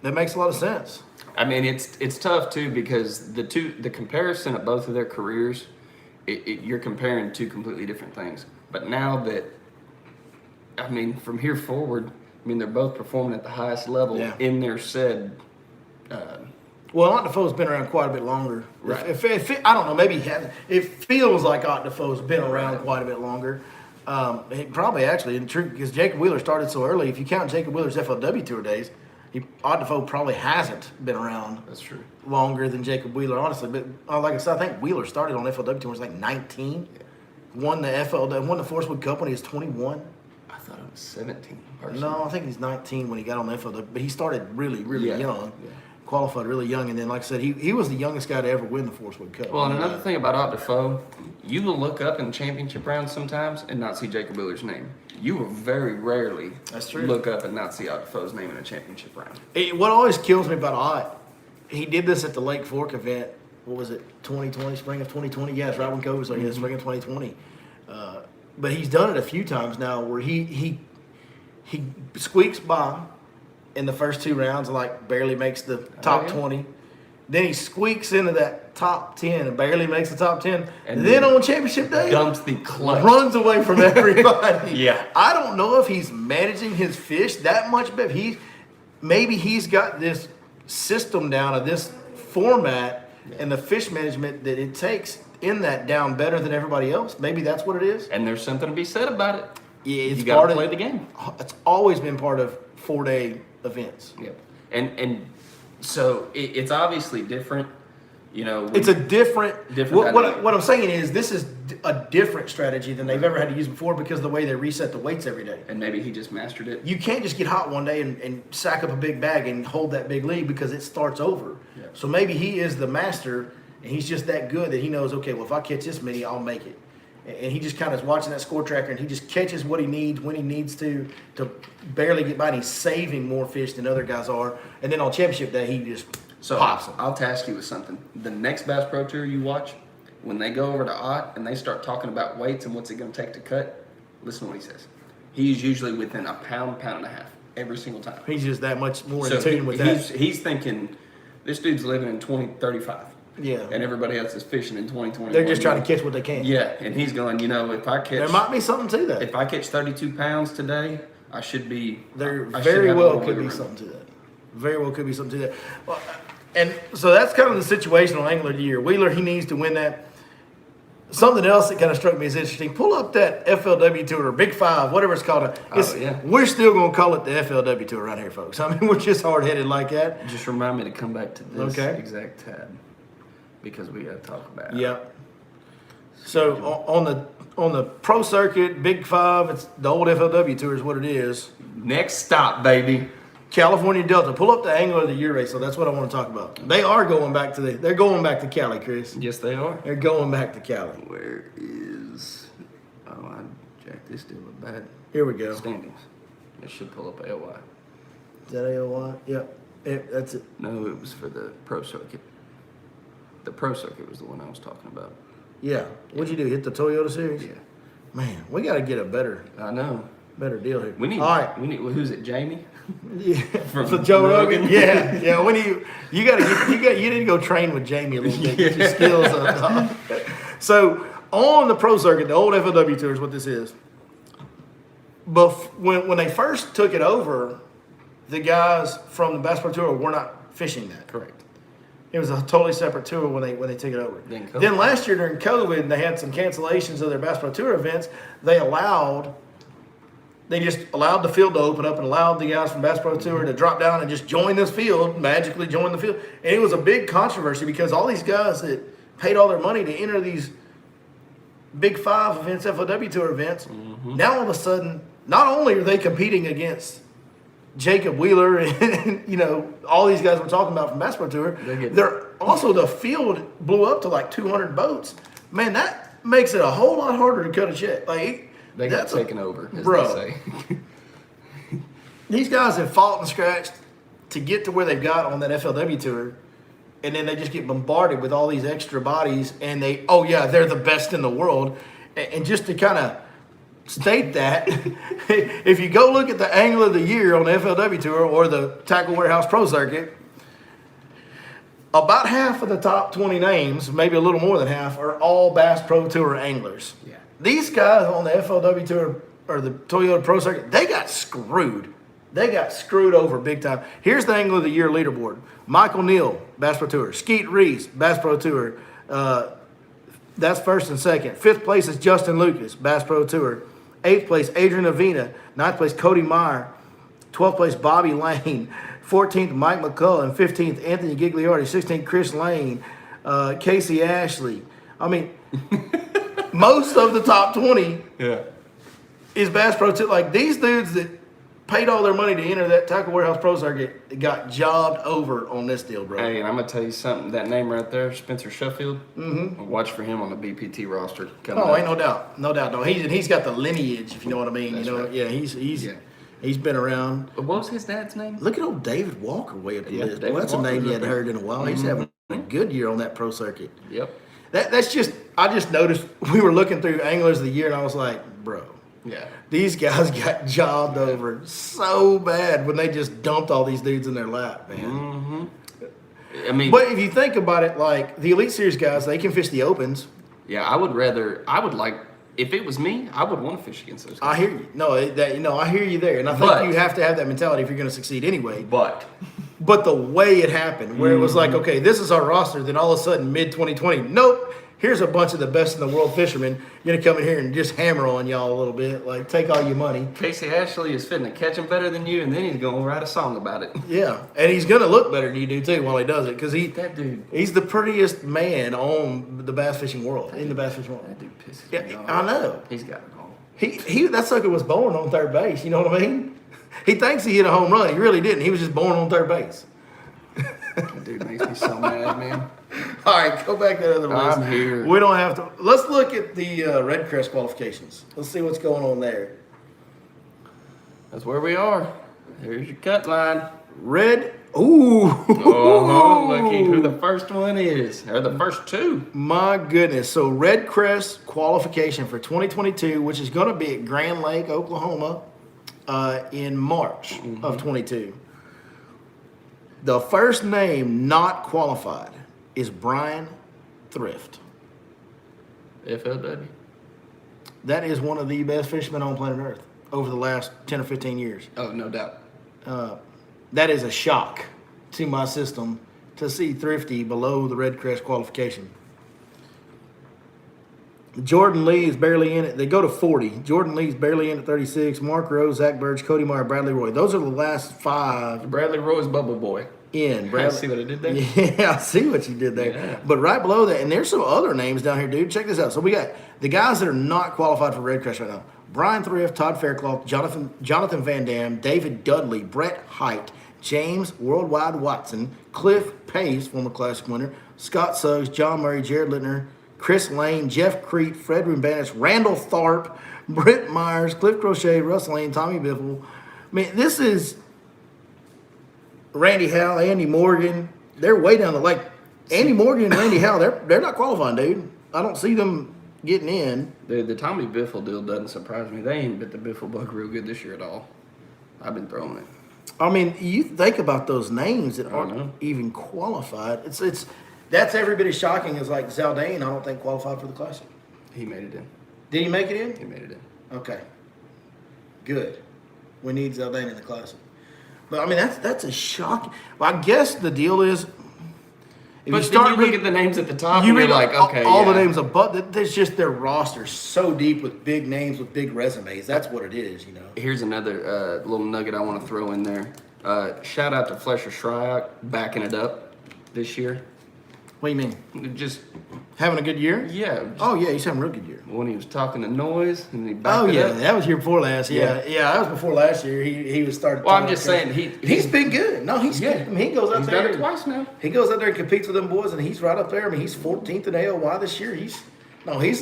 That makes a lot of sense. I mean, it's tough too because the comparison of both of their careers, you're comparing two completely different things. But now that, I mean, from here forward, I mean, they're both performing at the highest level Yeah. in their said. Well, Ott Defoe's been around quite a bit longer. Right. If I don't know, maybe he hasn't. It feels like Ott Defoe's been around quite a bit longer. He probably actually, in truth, because Jacob Wheeler started so early. If you count Jacob Wheeler's FLW Tour days, Ott Defoe probably hasn't been around That's true. longer than Jacob Wheeler, honestly. But like I said, I think Wheeler started on FLW Tour when he was like 19. Won the Forcewood Cup when he was 21. I thought it was 17. Personally. No, I think he's 19 when he got on the FLW. But he started really, really Yeah. young. Yeah. Qualified really young, and then, like I said, he was the youngest guy to ever win the Forcewood Cup. Well, and another thing about Ott Defoe, you will look up in championship rounds sometimes and not see Jacob Wheeler's name. You will very rarely That's true. look up and not see Ott Defoe's name in a championship round. What always kills me about Ott, he did this at the Lake Fork event. What was it, 2020, spring of 2020? Yeah, it's right when COVID was like, yeah, spring of 2020. But he's done it a few times now where he He squeaks by in the first 2 rounds, like barely makes the top 20. Then he squeaks into that top 10 and barely makes the top 10. And then on championship day, dumps the clutch. Runs away from everybody. Yeah. I don't know if he's managing his fish that much better. Maybe he's got this system down of this format and the fish management that it takes in that down better than everybody else. Maybe that's what it is. And there's something to be said about it. Yeah, it's you got part to play of the game. It's always been part of 4-day events. Yep. And so it's obviously different. You know, it's a different. Different. What I'm saying is this is a different strategy than they've ever had to use before because of the way they reset the weights every day. And maybe he just mastered it. You can't just get hot one day and sack up a big bag and hold that big lead because it starts over. Yeah. So maybe he is the master and he's just that good that he knows, okay, well, if I catch this many, I'll make it. And he just kind of is watching that score tracker and he just catches what he needs when he needs to barely get by. And he's saving more fish than other guys are. And then on championship day, he just pops them. I'll task you with something. The next Bass Pro Tour you watch, when they go over to Ott and they start talking about weights and what's it going to take to cut, listen to what he says. He's usually within a pound, pound and a half every single time. He's just that much more in tune with that. He's thinking, this dude's living in 2035. Yeah. And everybody else is fishing in 2021. They're just trying to catch what they can. Yeah. And he's going, you know, if I catch... There might be something to that. If I catch 32 pounds today, I should be... There very well could be something to that. Very well could be something to that. Well, and so that's kind of the situation on Angler of the Year. Wheeler, he needs to win that. Something else that kind of struck me as interesting. Pull up that FLW Tour, or Big Five, whatever it's called. We're still going to call it the FLW Tour right here, folks. I mean, we're just hard-headed like that. Just remind me to come back to this exact tab because we got to talk about it. Yep. So on the pro circuit, Big Five, it's the old FLW Tour is what it is. Next stop, baby. California Delta. Pull up the Angler of the Year race. So that's what I want to talk about. They're going back to Cali, Chris. Yes, they are. They're going back to Cali. Where is? Oh, I jacked this deal with bad. Here we go. Standings. It should pull up AOY. Is that AOY? Yep. That's it. No, it was for the pro circuit. The pro circuit was the one I was talking about. Yeah. What'd you do? Hit the Toyota series? Yeah. Man, we got to get a better deal here. We need. All right. We need. Who's it? Jamie. Yeah. For Joe Rogan. Yeah. Yeah. When you need to go train with Jamie a little bit. Get your skills up. So on the pro circuit, the old FLW Tour is what this is. But when they first took it over, the guys from the Bass Pro Tour were not fishing that. Correct. It was a totally separate tour when they took it over. Then last year during COVID, they had some cancellations of their Bass Pro Tour events. They just allowed the field to open up and allowed the guys from Bass Pro Tour to drop down and just join this field, magically join the field. And it was a big controversy because all these guys that paid all their money to enter these Big Five events, FLW Tour events, now all of a sudden, not only are they competing against Jacob Wheeler and all these guys we're talking about from Bass Pro Tour, they're also, the field blew up to like 200 boats. Man, that makes it a whole lot harder to cut a check. Like they got taken over, as bro, they say. These guys have fought and scratched to get to where they've got on that FLW Tour, and then they just get bombarded with all these extra bodies, and they're the best in the world. And just to kind of state that, if you go look at the Angler of the Year on the FLW Tour or the Tackle Warehouse Pro Circuit, about half of the top 20 names, maybe a little more than half, are all Bass Pro Tour anglers. Yeah. These guys on the FLW Tour or the Toyota Pro Circuit, they got screwed. They got screwed over big time. Here's the Angler of the Year leaderboard. Michael Neal, Bass Pro Tour. Skeet Reese, Bass Pro Tour. That's first and second. Fifth place is Justin Lucas, Bass Pro Tour. Eighth place, Adrian Avina. Ninth place, Cody Meyer. 12th place, Bobby Lane. 14th, Mike McCullough. 15th, Anthony Gigliotti. 16th, Chris Lane. Casey Ashley. I mean, most of the top 20 is Bass Pro Tour. Like, these dudes that paid all their money to enter that Tackle Warehouse Pro Circuit got jobbed over on this deal, bro. Hey, and I'm going to tell you something. That name right there, Spencer Sheffield, watch for him on the BPT roster. Ain't no doubt. No doubt. No, he's got the lineage, if you know what I mean. That's right. Yeah, he's been around. What was his dad's name? Look at old David Walker way up the list. Well, that's a name you hadn't heard in a while. He's having a good year on that pro circuit. Yep. That's just, I just noticed we were looking through Anglers of the Year, and I was like, bro. Yeah. These guys got jobbed over so bad when they just dumped all these dudes in their lap, man. Mm-hmm. I mean, But if you think about it, like the Elite Series guys, they can fish the opens. yeah, I would like, if it was me, I would want to fish against those guys. I hear you. No, I hear you there, and I think But- you have to have that mentality if you're going to succeed anyway. But But the way it happened, where it was like, okay, this is our roster, then all of a sudden, mid 2020, nope, here's a bunch of the best in the world fishermen. You're going to come in here and just hammer on y'all a little bit, like take all your money. Casey Ashley is fitting to catch him better than you, and then he's going to write a song about it. Yeah, and he's going to look better than you do too while he does it, because That dude. he's the prettiest man on the bass fishing world, in the bass fishing world. That dude pisses me Yeah, off. I know. He's got it all. He that sucker was born on third base, you know what I mean? He thinks he hit a home run. He really didn't. He was just born on third base. That dude makes me so mad, man. All right, go back to the other list. I'm here. We don't have to. Let's look at the Red Crest qualifications. Let's see what's going on there. That's where we are. There's your cut line. Red. Ooh. Oh, looky who the first one is. Or the first two. My goodness. So Red Crest qualification for 2022, which is going to be at Grand Lake, Oklahoma, in March of 22. The first name not qualified is Brian Thrift. FLW. That is one of the best fishermen on planet Earth over the last 10 or 15 years. Oh, no doubt. That is a shock to my system to see Thrifty below the Red Crest qualification. Jordan Lee is barely in it. They go to 40. Jordan Lee's barely in at 36. Mark Rose, Zach Burge, Cody Meyer, Bradley Roy. Those are the last five Bradley Roy's Bubble Boy. in. See what I did there? Yeah, I see what you did there. Yeah. But right below that, and there's some other names down here, dude. Check this out. So we got the guys that are not qualified for Red Crest right now. Brian Thrift, Todd Faircloth, Jonathan Van Dam, David Dudley, Brett Height, James Worldwide Watson, Cliff Pace, former Classic winner, Scott Suggs, John Murray, Jared Littner, Chris Lane, Jeff Crete, Fred Rumbanis, Randall Tharp, Brett Myers, Cliff Crochet, Russ Lane, Tommy Biffle. I mean, this is Randy Howell, Andy Morgan. They're way down the like Andy Morgan and Randy Howell. They're not qualifying, dude. I don't see them getting in. The Tommy Biffle deal doesn't surprise me. They ain't bit the Biffle bug real good this year at all. I've been throwing it. I mean, you think about those names that I aren't know. even qualified. It's that's every bit as shocking as like Zaldane. I don't think qualified for the Classic. He made it in. Did he make it in? He made it in. Okay, good. We need Zaldane in the Classic. But I mean, that's a shock. Well, I guess the deal is, if But then you look at the names at the top you and you're read like, okay, all the yeah. names above. There's just their roster so deep with big names with big resumes. That's what it is, you know. Here's another little nugget I want to throw in there. Shout out to Flesher Shryock backing it up this year. What do you mean? Just, Having a good year? yeah. Just Oh yeah, he's having a real good year. when he was talking to Noise and he backed Oh it yeah, up. that was year before last. Yeah, Yeah. yeah, that was before last year. He was started. Well, I'm just saying he's been good. No, he's Yeah. good. I mean, he goes out He's there. done it twice now. He goes out there and competes with them boys, and he's right up there. I mean, he's 14th in AOY this year. He's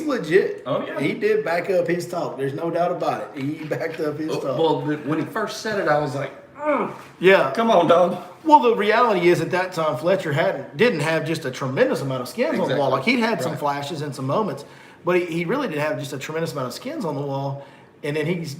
legit. Oh, yeah. He did back up his talk. There's no doubt about it. He backed up his talk. Well, when he first said it, I was like, yeah. come on, dog. Well, the reality is at that time Fletcher didn't have just a tremendous amount of skins on the wall. Exactly. Like he'd had some Right. flashes and some moments, but he really didn't have just a tremendous amount of skins on the wall. And then he's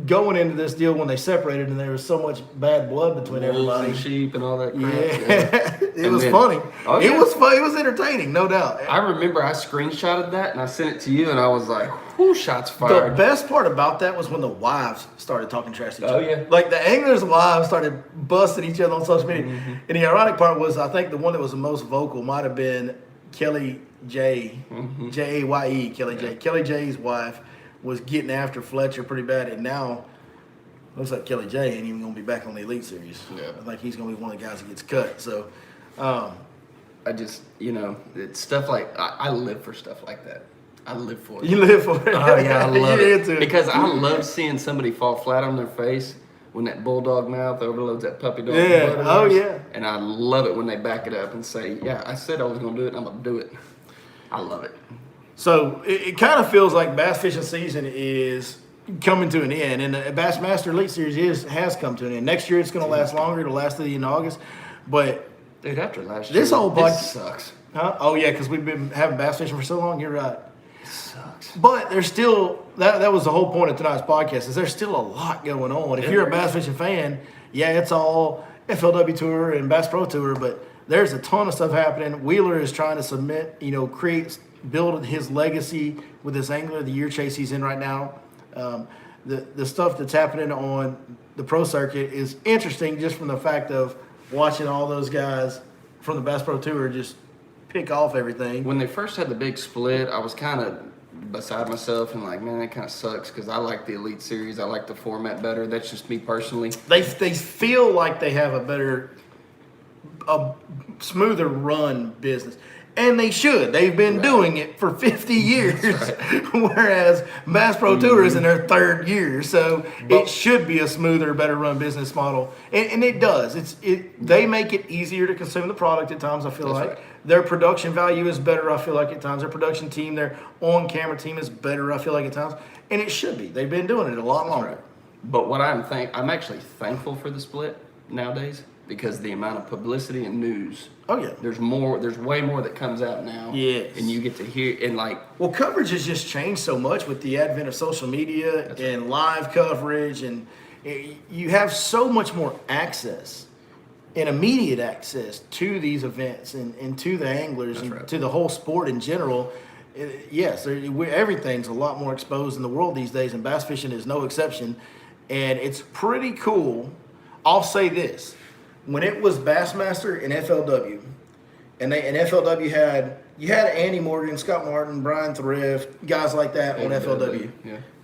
going into this deal when they separated, and there was so much bad blood between Wolves everybody. and sheep and all that crap. Yeah, it And was then- funny. Oh, It yeah. was fun. It was entertaining, no doubt. I remember I screenshotted that and I sent it to you and I was like, whoo, shots The fired. best part about that was when the wives started talking trash to each Oh, other. yeah. Like the anglers' wives started busting each other on social media. Mm-hmm. And the ironic part was, I think the one that was the most vocal might have been Kelly J, Mm-hmm. Jaye, Kelly J. Kelly J's wife was getting after Fletcher pretty bad, and now looks like Kelly J ain't even going to be back on the Elite Series. Yeah. I think he's going to be one of the guys that gets cut. So, I just, it's stuff like, I live for stuff like that. I live for it. you live for it. Oh, yeah, I love You're it. into Because I love seeing somebody fall flat on their face when that bulldog mouth overloads that puppy dog. Yeah. blood of Oh, theirs. yeah. And I love it when they back it up and say, yeah, I said I was going to do it and I'm going to do it. I love it. So it kind of feels like bass fishing season is coming to an end, and the Bassmaster Elite Series has come to an end. Next year it's going to last longer. It'll last to the end of August. But Dude, after last This year, whole bunch- sucks. oh yeah, because we've been having bass fishing for so long. You're right. sucks. But there's still that was the whole point of tonight's podcast. Is there's still a lot going on. If you're a bass fishing fan, yeah, it's all FLW Tour and Bass Pro Tour, but there's a ton of stuff happening. Wheeler is trying to build his legacy with this Angler of the Year chase he's in right now. The stuff that's happening on the pro circuit is interesting just from the fact of watching all those guys from the Bass Pro Tour just pick off everything. When they first had the big split, I was kind of beside myself and like, man, that kind of sucks because I like the Elite Series. I like the format better. That's just me personally. They feel like they have a smoother run business. And they should. They've been doing it for 50 years, whereas Bass Pro Tour is in their third year. So it should be a smoother, better run business model. And it does. They make it easier to consume the product at times, I feel like. Right. Their production value is better, I feel like, at times. Their production team, their on-camera team is better, I feel like, at times. And it should be. They've been doing it a lot longer. Right. But what I'm actually thankful for the split nowadays because the amount of publicity and news. Oh, yeah. There's way more that comes out now. Yes. And you get to hear, and like. Well, coverage has just changed so much with the advent of social media and live coverage, and you have so much more access and immediate access to these events and to the anglers and to the whole sport in general. Yes, everything's a lot more exposed in the world these days, and bass fishing is no exception. And it's pretty cool. I'll say this. When it was Bassmaster and FLW, and FLW had Andy Morgan, Scott Martin, Brian Thrift, guys like that on FLW. Dudley,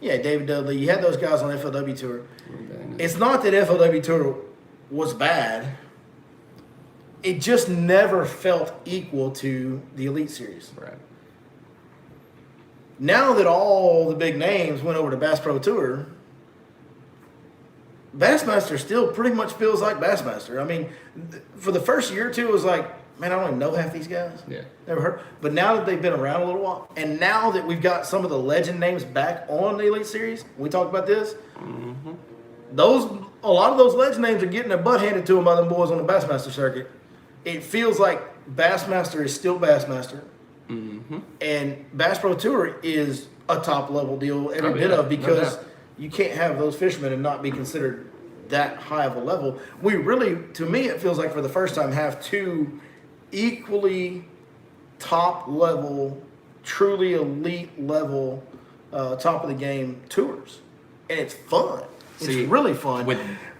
yeah, David Dudley. You had those guys on FLW Tour. It's not that FLW Tour was bad. It just never felt equal to the Elite Series. Right. Now that all the big names went over to Bass Pro Tour, Bassmaster still pretty much feels like Bassmaster. I mean, for the first year or two, it was like, man, I don't even know half these guys. Yeah. Never heard. But now that they've been around a little while, and now that we've got some of the legend names back on the Elite Series, we talked about this. Mm-hmm. A lot of those legend names are getting their butt handed to them by them boys on the Bassmaster circuit. It feels like Bassmaster is still Bassmaster, and Bass Pro Tour is a top level deal every bit of because. You can't have those fishermen and not be considered that high of a level. We really, to me, it feels like for the first time, have two equally top level, truly elite level, top of the game tours. And it's fun. It's really fun.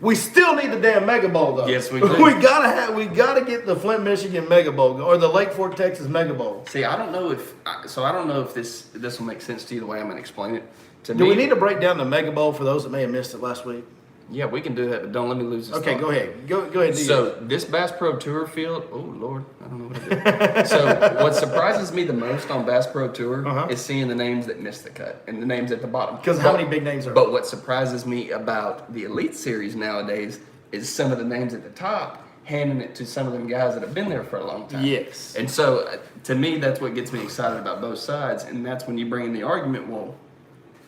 We still need the damn Mega Bowl though. Yes, we do. we gotta get the Flint, Michigan Mega Bowl or the Lake Fork, Texas Mega Bowl. See, I don't know if this will make sense to you the way I'm gonna explain it. Do we need to break down the Mega Bowl for those that may have missed it last week? Yeah, we can do that, but don't let me lose this. Okay, thought. Go ahead. Go ahead. So this Bass Pro Tour field, oh Lord, I don't know what I did. So what surprises me the most on Bass Pro Tour is seeing the names that missed the cut and the names at the bottom. Because how many big names are there? But what surprises me about the Elite Series nowadays is some of the names at the top handing it to some of them guys that have been there for a long time. Yes. And so to me, that's what gets me excited about both sides, and that's when you bring in the argument, well,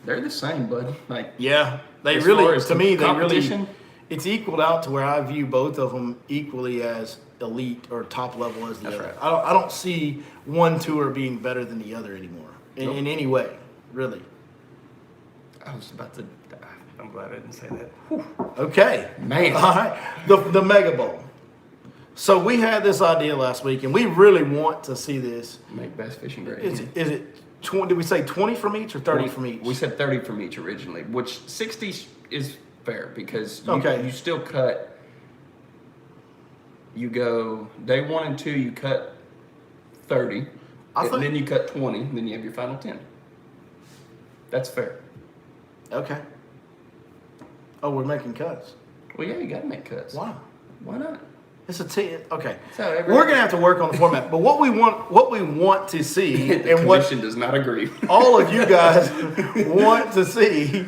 they're the same, bud. Like, yeah, they as really, far as to me, they competition, really, it's equaled out to where I view both of them equally as elite or top level as the other. right. I don't see one tour being better than the other anymore in any way, really. I was about to die. I'm glad I didn't say that. Whew. Okay. Man. All right. The Mega Bowl. So we had this idea last week, and we really want to see this. Make bass fishing great. Is it 20, did we say 20 from each or 30 from each? We said 30 from each originally, which 60 is fair because you still cut. You go day 1 and 2, you cut 30, and then you cut 20, and then you have your final 10. That's fair. Okay. Oh, we're making cuts. Well, yeah, you got to make cuts. Why? Why not? It's a team. Okay. So we're gonna have to work on the format, but what we want to see, the and what commission does not agree. all of you guys want to see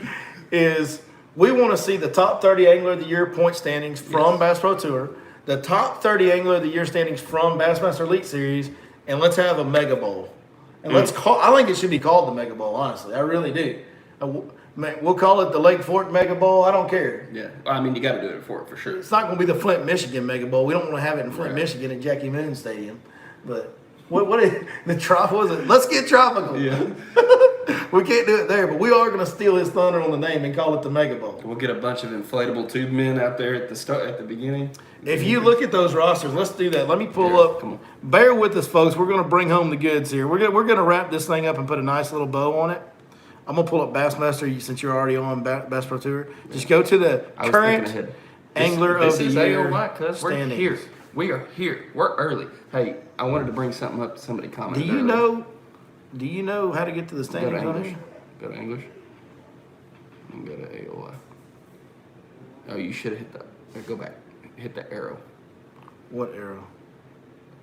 is we want to see the top 30 Angler of the Year point standings from Bass Pro Tour, the top 30 Angler of the Year standings from Bassmaster Elite Series, and let's have a Mega Bowl. And I think it should be called the Mega Bowl, honestly. I really do. We'll call it the Lake Fork Mega Bowl. I don't care. Yeah, I mean, you got to do it for it for sure. It's not going to be the Flint, Michigan Mega Bowl. We don't want to have it in Flint, Michigan at Jackie Moon Stadium. But What is the trop? Was it? Let's get tropical. Yeah. We can't do it there, but we are going to steal his thunder on the name and call it the Mega Bowl. We'll get a bunch of inflatable tube men out there at the beginning. If you look at those rosters, let's do that. Let me pull up. Come on. Bear with us, folks. We're going to bring home the goods here. We're going to wrap this thing up and put a nice little bow on it. I'm going to pull up Bassmaster since you're already on Bass Pro Tour. Just go to the current angler of the year AOY, cuz we're standings. here. We are here. We're early. Hey, I wanted to bring something up. Somebody Do commented. you earlier. Do you know how to get to the Go standings to on English. here? Go to English. And go to AOY. Oh, you should have hit the. Go back. Hit the arrow What arrow?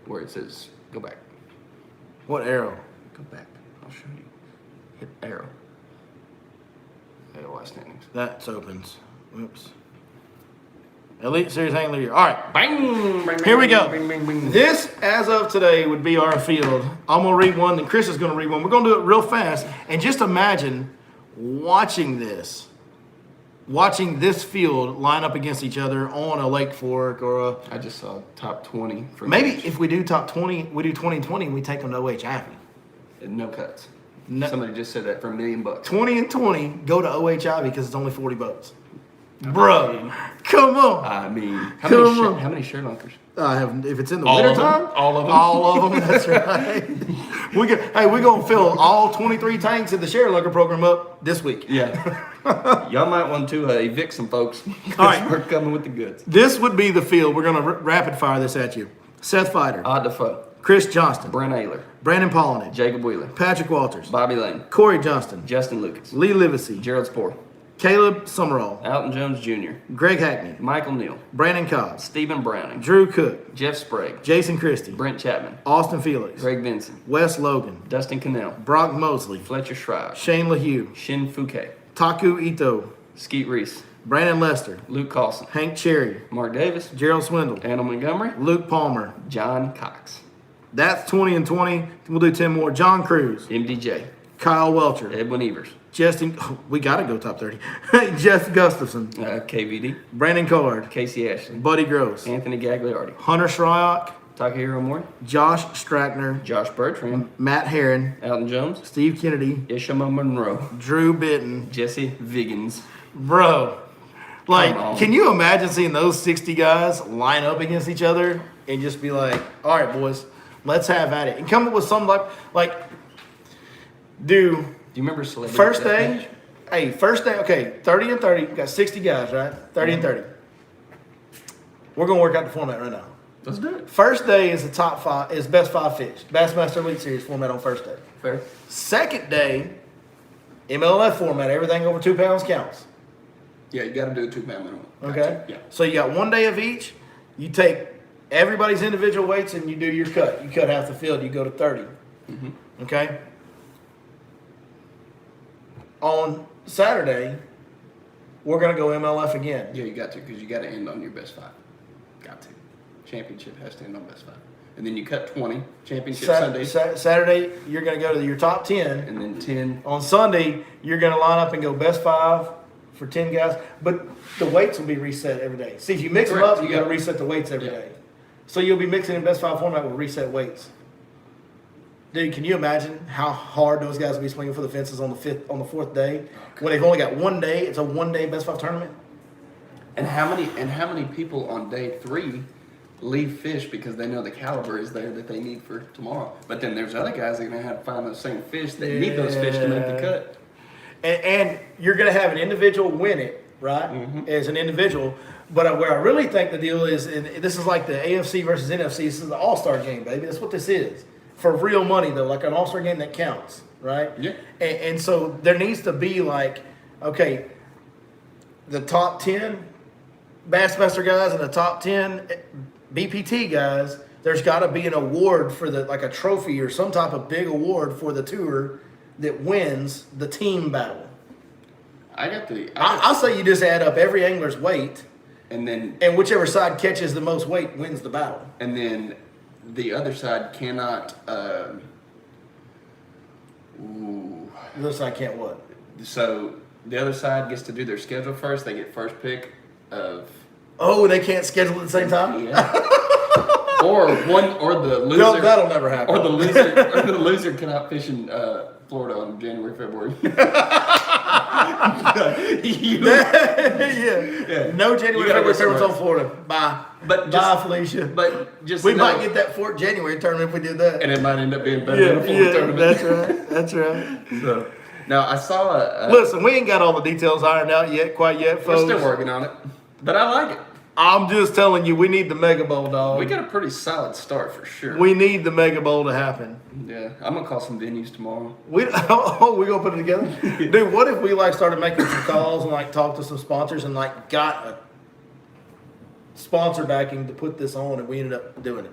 where it says go back. What arrow? Go back. I'll show you. Hit arrow. AOY standings. That opens. Oops. Elite Series Angler Year. All right. Bang! Bang, Here we bang, go. Bang, bang, bang. This, as of today, would be our field. I'm going to read one, then Chris is going to read one. We're going to do it real fast. And just imagine watching this field line up against each other on a Lake Fork or a... I just saw top 20 for Maybe each. if we do top 20, we do 20 and 20, and we take them to OH Ivy. No cuts. No, Somebody just said that for $1 million. 20 and 20, go to OH Ivy because it's only 40 boats. Bro, come on. I mean, Come on. how many Sri Lankers? I have, if it's in the All of wintertime, them? All of them? All of them, that's right. We're going to fill all 23 tanks in the Share Lugger program up this week. Yeah. Y'all might want to evict some folks. All right. We're coming with the goods. This would be the field. We're going to rapid fire this at you. Seth Fighter, Defoe, Chris Johnston, Brent Ayler, Brandon Pollinage, Jacob Wheeler, Patrick Walters, Bobby Lane, Corey Johnston, Justin Lucas, Lee Livesey, Gerald Spohr, Caleb Summerall, Alton Jones Jr., Greg Hackney, Michael Neal, Brandon Cobb, Stephen Browning, Drew Cook, Jeff Sprague, Jason Christie, Brent Chapman, Austin Felix, Greg Benson, Wes Logan, Dustin Cannell, Brock Mosley, Fletcher Shrive, Shane LaHue, Shin Fouquet, Taku Ito, Skeet Reese, Brandon Lester, Luke Carlson, Hank Cherry, Mark Davis, Gerald Swindle, Anna Montgomery, Luke Palmer. John Cox, That's 20 and 20. We'll do 10 more. John Cruz, MDJ, Kyle Welcher, Edwin Evers, Justin. We got to go top 30. Jeff Gustafson, KVD, Brandon Card, Casey Ashley, Buddy Gross, Anthony Gagliardi, Hunter Shryock, Takahiro Mori, Josh Strackner, Josh Bertram, Matt Herron, Alton Jones, Steve Kennedy, Ishama Monroe, Drew Bitton. Jesse Viggins. Bro, like, Come on. can you imagine seeing those 60 guys line up against each other and just be like, all right, boys, let's have at it. And come up with some, do Do you remember Celebrity first Deathmatch? day, hey, first day, okay, 30 and 30, we got 60 guys, right? 30 and 30. We're going to work out the format right now. Let's do it. First day is the top five, is best five fish. Bassmaster Elite Series format on first day. Fair. Second day, MLF format, everything over 2 pounds counts. Yeah, you got to do a 2-pound minimum. Okay? Yeah. So you got 1 day of each. You take everybody's individual weights and you do your cut. You cut half the field, you go to 30. Mm-hmm. Okay? On Saturday, we're going to go MLF again. Yeah, you got to, because you got to end on your best 5. Got to. Championship has to end on best 5. And then you cut 20. Championship Sunday. Saturday, you're going to go to your top 10. And then 10. On Sunday, you're going to line up and go best 5 for 10 guys. But the weights will be reset every day. See, if you mix them Correct. up, you got to reset the weights every Yeah. day. So you'll be mixing in best 5 format with reset weights. Dude, can you imagine how hard those guys will be swinging for the fences on the 4th day when they've only got 1 day? It's a 1-day best 5 tournament. And how many people on day 3 leave fish because they know the caliber is there that they need for tomorrow? But then there's other guys that are going to have to find those same fish that need those fish to make the cut. And you're going to have an individual win it, right? Mhm. As an individual. But where I really think the deal is, and this is like the AFC versus NFC, this is the all-star game, baby. That's what this is. For real money, though, like an all-star game that counts, right? Yeah. And so there needs to be like, okay, the top 10 Bassmaster guys and the top 10 BPT guys, there's got to be an award for like a trophy or some type of big award for the tour that wins the team battle. I'll say you just add up every angler's weight, and whichever side catches the most weight wins the battle. And then the other side cannot. The other side can't what? So the other side gets to do their schedule first. They get first pick of. Oh, they can't schedule at the same time? Yeah. or the loser. No, that'll never happen. Or the loser cannot fish in Florida on January, February. Yeah. No January, February tournaments on Florida. Bye. Bye, Felicia. But just we might get that Fort January tournament if we did that. And it might end up being better than a Florida tournament. That's right. So, now I saw listen, we ain't got all the details ironed out quite yet, folks. We're still working on it, but I like it. I'm just telling you, we need the Mega Bowl, dog. We got a pretty solid start for sure. We need the Mega Bowl to happen. Yeah, I'm gonna call some venues tomorrow. We gonna put it together, dude. What if we started making some calls and talk to some sponsors and got a sponsor backing to put this on, and we ended up doing it?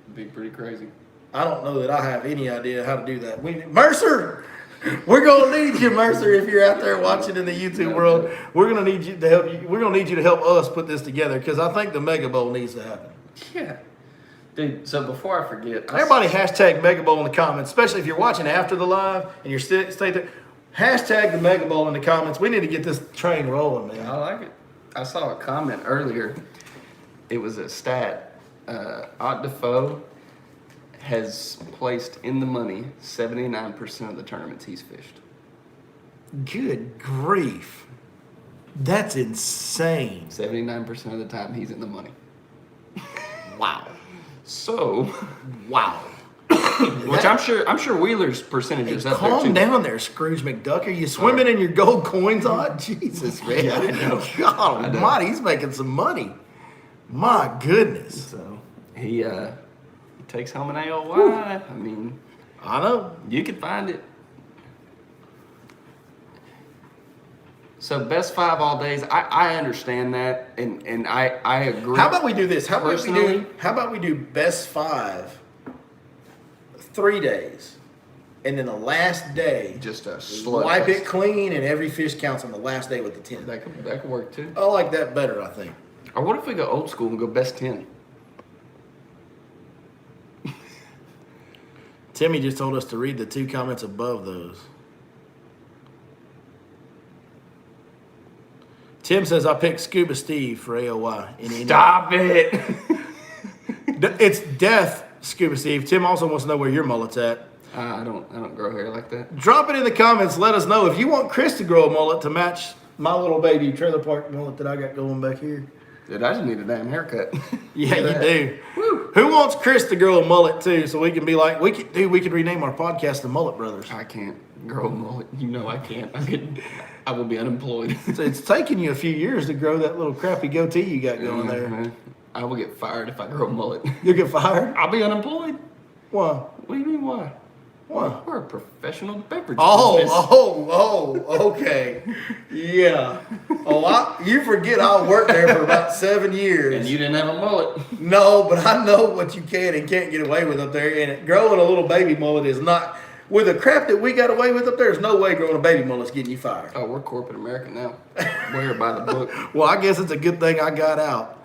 It'd be pretty crazy. I don't know that I have any idea how to do that. Mercer, we're gonna need you, Mercer. If you're out there watching in the YouTube world, we're gonna need you to help you. We're gonna need you to help us put this together because I think the Mega Bowl needs to happen. Yeah, dude. So before I forget, everybody hashtag Mega Bowl in the comments, especially if you're watching after the live and you're stay there. Hashtag the Mega Bowl in the comments. We need to get this train rolling, man. I like it. I saw a comment earlier. It was a stat. Defoe has placed in the money 79% of the tournaments he's fished. Good grief. That's insane. 79% of the time he's in the money. Wow. So, wow. Which I'm sure Wheeler's percentage is up there too. Calm down there, Scrooge McDuck. Are you swimming in your gold coins on? Jesus, man. Yeah, I know. God almighty, he's making some money. My goodness. So he takes home an AOY. I mean, I know. You can find it. So best 5 all days. I understand that, and I agree. How about we do this? How about we do best 5 3 days, and then the last day just a slow wipe it clean, and every fish counts on the last day with the 10. That could work too. I like that better, I think. Or what if we go old school and go best 10? Timmy just told us to read the 2 comments above those. Tim says, I picked Scuba Steve for AOY. Stop it. It's death, Scuba Steve. Tim also wants to know where your mullet's at. I don't grow hair like that. Drop it in the comments. Let us know if you want Chris to grow a mullet to match my little baby trailer park mullet that I got going back here. Dude, I just need a damn haircut. Yeah, you do. Woo. Who wants Chris to grow a mullet too, so we can be like, we could rename our podcast the Mullet Brothers. I can't grow a mullet. You know I can't. I will be unemployed. It's taking you a few years to grow that little crappy goatee you got going there. Man. I will get fired if I grow a mullet. You'll get fired? I'll be unemployed. Why? What do you mean why? Why? We're a professional beverage business. Okay. Yeah. You forget I worked there for about 7 years. And you didn't have a mullet. No, but I know what you can and can't get away with up there. And growing a little baby mullet is not, with the crap that we got away with up there, there's no way growing a baby mullet's getting you fired. Oh, we're corporate America now. We're by the book. Well, I guess it's a good thing I got out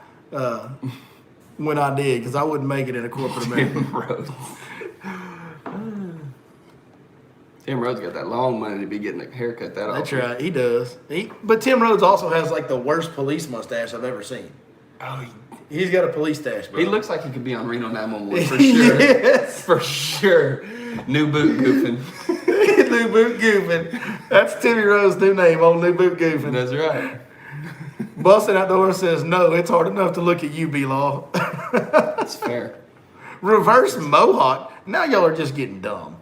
when I did, because I wouldn't make it in a corporate America. Tim Rhodes got that long money to be getting a haircut that often. That's right, he does. But Tim Rhodes also has the worst police mustache I've ever seen. Oh, he's got a police stash, bro. He looks like he could be on Reno 911 for sure. Yes. For sure. New boot goofing. New boot goofing. That's Timmy Rhodes' new name, old new boot goofing. That's right. Busting out the door says, no, it's hard enough to look at you, B-Law. That's fair. Reverse mohawk. Now y'all are just getting dumb.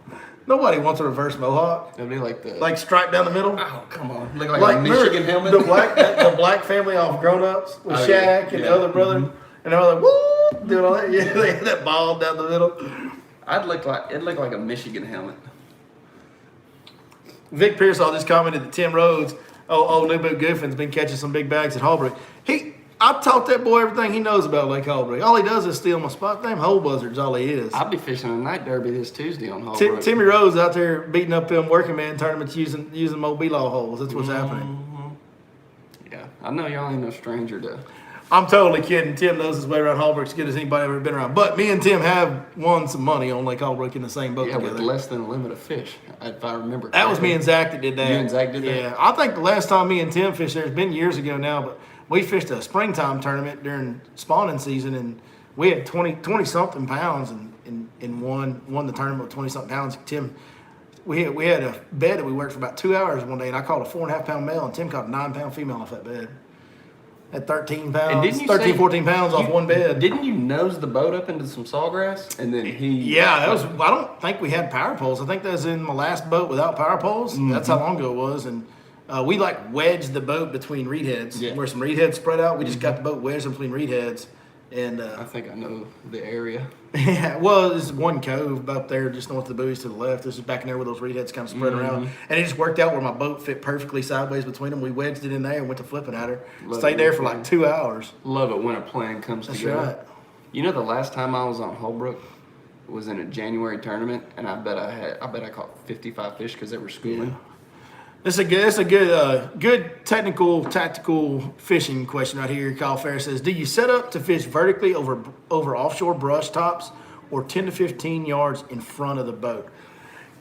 Nobody wants a reverse mohawk. It'd be like the... Like striped down the middle? Oh, come on. Look like a Michigan helmet. The black family off Grown Ups with Shaq and the other brother. Mm-hmm. And they were like, woo! Doing all that. Yeah, they had that ball down the middle. It'd look like a Michigan helmet. Vic Pearsall just commented that Tim Rhodes, new boot goofin's been catching some big bags at Holbrook. I taught that boy everything he knows about Lake Holbrook. All he does is steal my spot. Damn hole buzzard's all he is. I'll be fishing a night derby this Tuesday on Holbrook. Timmy Rose out there beating up them working man tournaments using Mobile holes. That's what's happening. Yeah, I know y'all ain't no stranger to... I'm totally kidding. Tim knows his way around Holbrook as good as anybody ever been around. But me and Tim have won some money on Lake Holbrook in the same boat together. With less than a limit of fish, if I remember correctly. That was me and Zach that did that. You and Zach did that? Yeah, I think the last time me and Tim fished there, it's been years ago now, but we fished a springtime tournament during spawning season, and we had 20 something pounds and won the tournament with 20 something pounds. Tim, we had a bed that we worked for about 2 hours one day, and I caught a 4.5 pound male, and Tim caught a 9 pound female off that bed. At 13 pounds, 14 pounds off one bed. Didn't you nose the boat up into some sawgrass? And then Yeah, that was. I don't think we had power poles. I think that was in my last boat without power poles. Mm-hmm. That's how long ago it was. And we like wedged the boat between reed heads. Yeah. Where some reed heads spread out, we just got the boat wedged in between reed heads. And I think I know the area. Yeah, well, there's one cove up there just north of the buoys to the left. This is back in there where those reed heads kind of spread around. And it just worked out where my boat fit perfectly sideways between them. We wedged it in there and went to flipping at her. Stayed there for like 2 hours. Love it when a plan comes together. That's right. You know, the last time I was on Holbrook was in a January tournament, and I bet I caught 55 fish because they were schooling. Yeah. It's a good technical, tactical fishing question right here. Kyle Ferris says, do you set up to fish vertically over offshore brush tops or 10 to 15 yards in front of the boat?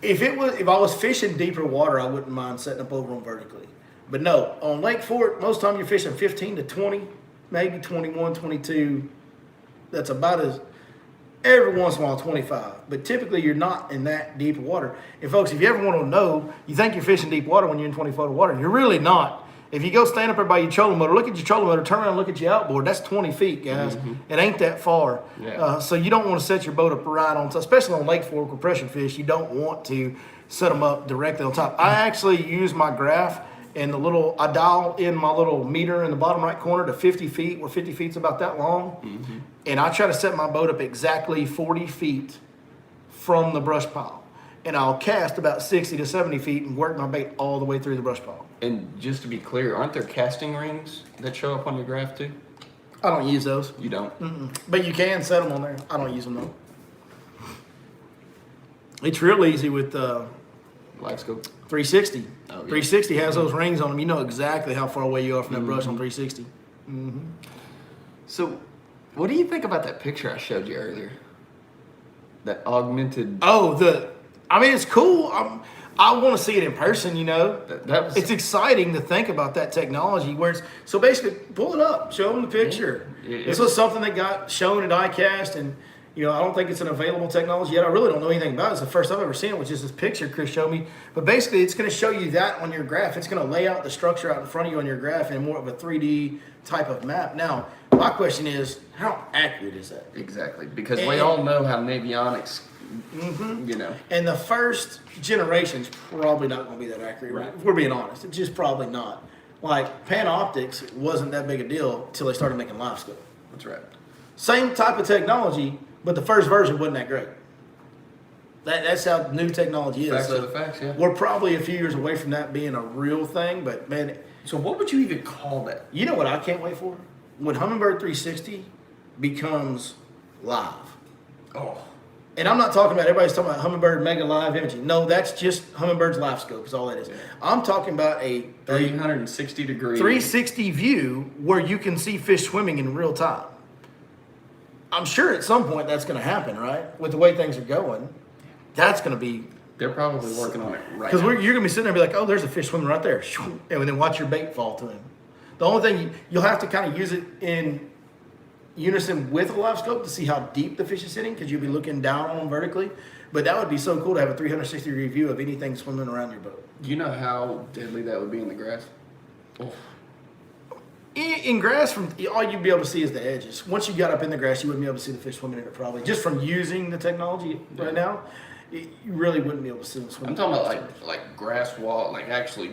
If I was fishing deeper water, I wouldn't mind setting up over them vertically. But no, on Lake Fort, most time you're fishing 15 to 20, maybe 21, 22. That's about as... Every once in a while, 25. But typically, you're not in that deep water. And folks, if you ever want to know, you think you're fishing deep water when you're in 20 foot of water. You're really not. If you go stand up there by your trolling motor, look at your trolling motor, turn around and look at your outboard, that's 20 feet, guys. Mm-hmm. It ain't that far. Yeah. So you don't want to set your boat up right on top, especially on Lake Fork or pressure fish. You don't want to set them up directly on top. I actually use my graph and I dial in my little meter in the bottom right corner to 50 feet, where 50 feet's about that long. Mm-hmm. And I try to set my boat up exactly 40 feet from the brush pile. And I'll cast about 60 to 70 feet and work my bait all the way through the brush pile. And just to be clear, aren't there casting rings that show up on your graph too? I don't use those. You don't? Mm-mm. But you can set them on there. I don't use them though. It's real easy with Live scope. 360. Oh, yeah. 360 has those rings on them. You know exactly how far away you are from that brush on 360. Mm-hmm. So, what do you think about that picture I showed you earlier? That augmented. It's cool. I want to see it in person. You know, it's exciting to think about that technology. So basically, pull it up, show them the picture. Yeah, this was something that got shown at ICAST, and I don't think it's an available technology yet. I really don't know anything about it. It's the first I've ever seen it, which is this picture Chris showed me. But basically, it's going to show you that on your graph. It's going to lay out the structure out in front of you on your graph in more of a 3D type of map. Now, my question is, how accurate is that? Exactly, because we all know how navionics, And the first generation's probably not going to be that accurate. Right? If we're being honest. It's just probably not. Like, Panoptics wasn't that big a deal until they started making live scope. That's right. Same type of technology, but the first version wasn't that great. That's how new technology is. Facts are the facts, yeah. We're probably a few years away from that being a real thing, but man. So what would you even call that? You know what I can't wait for? When Humminbird 360 becomes live. Oh. And I'm not talking about, everybody's talking about Humminbird Mega Live Imaging. No, that's just Humminbird's live scope is all that is. Yeah. I'm talking about a 360 degree 360 view where you can see fish swimming in real time. I'm sure at some point that's going to happen, right? With the way things are going, that's going to be. They're probably working on it right now. Because you're going to be sitting there and be like, oh, there's a fish swimming right there. And then watch your bait fall to him. The only thing, you'll have to kind of use it in unison with a live scope to see how deep the fish is sitting, because you'll be looking down on them vertically. But that would be so cool to have a 360 degree view of anything swimming around your boat. Do you know how deadly that would be in the grass? Oh. In grass, all you'd be able to see is the edges. Once you got up in the grass, you wouldn't be able to see the fish swimming in it probably. Just from using the technology right now, you really wouldn't be able to see them swimming. I'm talking about like grass wall, like actually.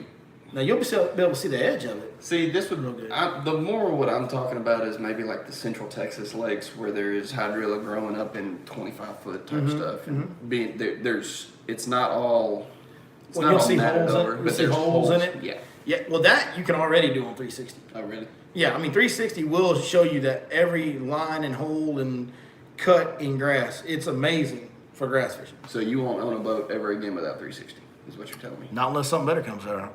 Now you'll be able to see the edge of it. See, this would real good. The more what I'm talking about is maybe like the Central Texas lakes where there is hydrilla growing up in 25-foot type stuff, and being it's not all. It's not all matted over, but there's holes in it. Yeah. Yeah, well, that you can already do on 360. Oh, really? Yeah, I mean, 360 will show you that every line and hole and cut in grass. It's amazing for grass fishing. So you won't own a boat ever again without 360, is what you're telling me? Not unless something better comes out.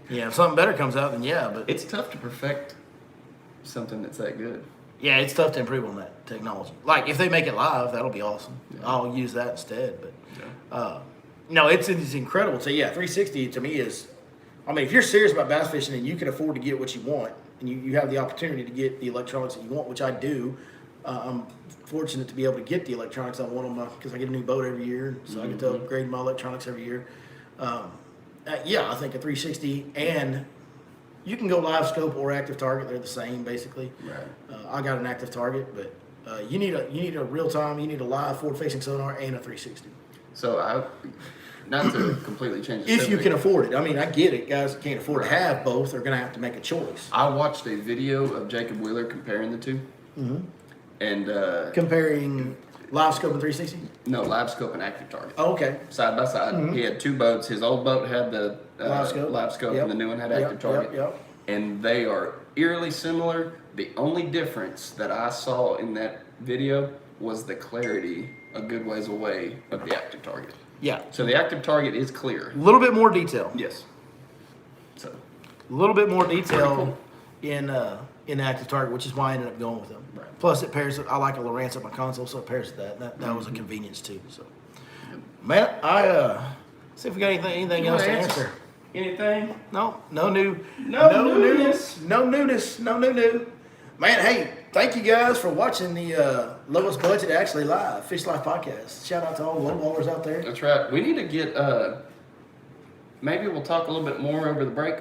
Yeah, if something better comes out, then yeah. But it's tough to perfect something that's that good. Yeah, it's tough to improve on that technology. Like, if they make it live, that'll be awesome. Yeah. I'll use that instead. But no, it's incredible. So, yeah, 360 to me is... I mean, if you're serious about bass fishing and you can afford to get what you want, and you have the opportunity to get the electronics that you want, which I do, I'm fortunate to be able to get the electronics I want on my, because I get a new boat every year, so I get to upgrade my electronics every year. Yeah, I think a 360, and you can go live scope or active target. They're the same basically. Right. I got an active target, but you need a real time. You need a live forward facing sonar and a 360. So not to completely change the If you subject. can afford it. I mean, I get it. Guys that can't afford to have both are going to have to make a choice. I watched a video of Jacob Wheeler comparing the two. And Comparing live scope and 360. no, live scope and active target. Oh, okay. Side by side. He had two boats. His old boat had the Live scope. Yep. and the new one had active target. Yep. And they are eerily similar. The only difference that I saw in that video was the clarity a good ways away of the active target. Yeah. So the active target is clear. A little bit more detail. Yes. So A little bit more detail cool. in active target, which is why I ended up going with them. Right. Plus, it pairs. I like a Lowrance at my console, so it pairs with that. That was a convenience too. So, Matt, see if we got anything else to answer. Anything? No new. No newness. No newness. No new. Man, hey, thank you guys for watching the lowest budget actually live Fish Life podcast. Shout out to all the lowballers out there. That's right. We need to get. Maybe we'll talk a little bit more over the break.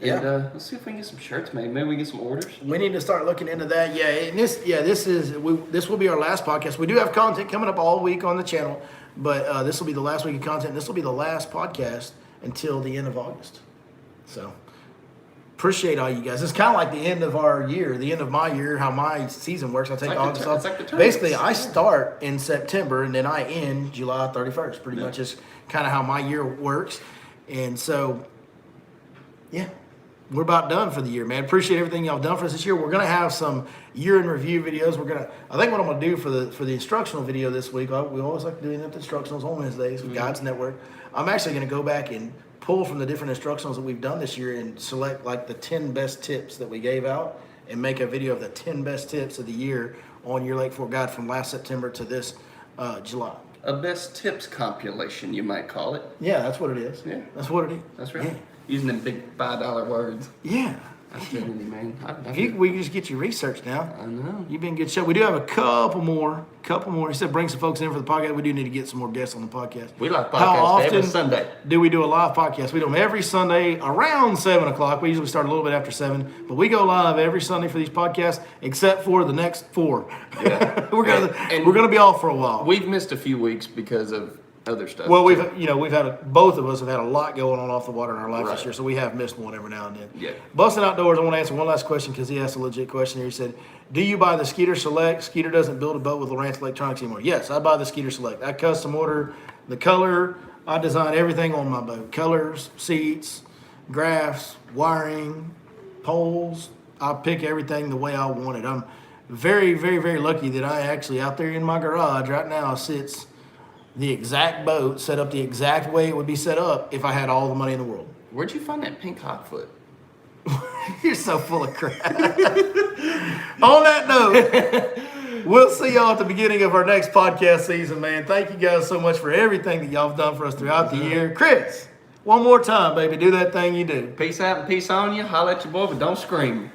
Yeah. And let's see if we can get some shirts made. Maybe we can get some orders. We need to start looking into that. Yeah, and this will be our last podcast. We do have content coming up all week on the channel, but this will be the last week of content. This will be the last podcast until the end of August. So appreciate all you guys. It's kind of like the end of our year, the end of my year, how my season works. I take like August the off. it's like the tournaments. Basically, I start in September and then I end July 31st. Pretty much is kind of how my year works. And so, yeah. We're about done for the year, man. Appreciate everything y'all done for us this year. We're gonna have some year in review videos. I think what I'm gonna do for the instructional video this week. We always like doing the instructionals on Wednesdays with Guides Network. I'm actually gonna go back and pull from the different instructionals that we've done this year and select like the 10 best tips that we gave out and make a video of the 10 best tips of the year on your Lake Fork Guide from last September to this July. A best tips compilation, you might call it. Yeah, that's what it is. Yeah. That's what it is. That's right. Yeah. Using them big $5 words. Yeah. I'm telling you, man. We can just get you research now. I know. You've been in good shape. We do have a couple more. He said bring some folks in for the podcast. We do need to get some more guests on the podcast. We like How podcasts often every Sunday. do we do a live podcast? We do them every Sunday around 7 o'clock. We usually start a little bit after 7, but we go live every Sunday for these podcasts, except for the next 4. Yeah. we're And gonna be off for a while. We've missed a few weeks because of other stuff. Well, both of us have had a lot going on off the water in our life this Right. year, so we have missed one every now and then. Yeah. Busting Outdoors, I want to answer one last question because he asked a legit question here. He said, do you buy the Skeeter Select? Skeeter doesn't build a boat with Lowrance Electronics anymore. Yes, I buy the Skeeter Select. I custom order the color. I design everything on my boat. Colors, seats, graphs, wiring, poles. I pick everything the way I want it. I'm very, very, very lucky that I actually, out there in my garage right now, sits the exact boat set up the exact way it would be set up if I had all the money in the world. Where'd you find that pink hotfoot? You're so full of crap. On that note, we'll see y'all at the beginning of our next podcast season, man. Thank you guys so much for everything that y'all have done for us throughout the year. Chris, one more time, baby. Do that thing you do. Peace out and peace on you. Holla at your boy, but don't scream.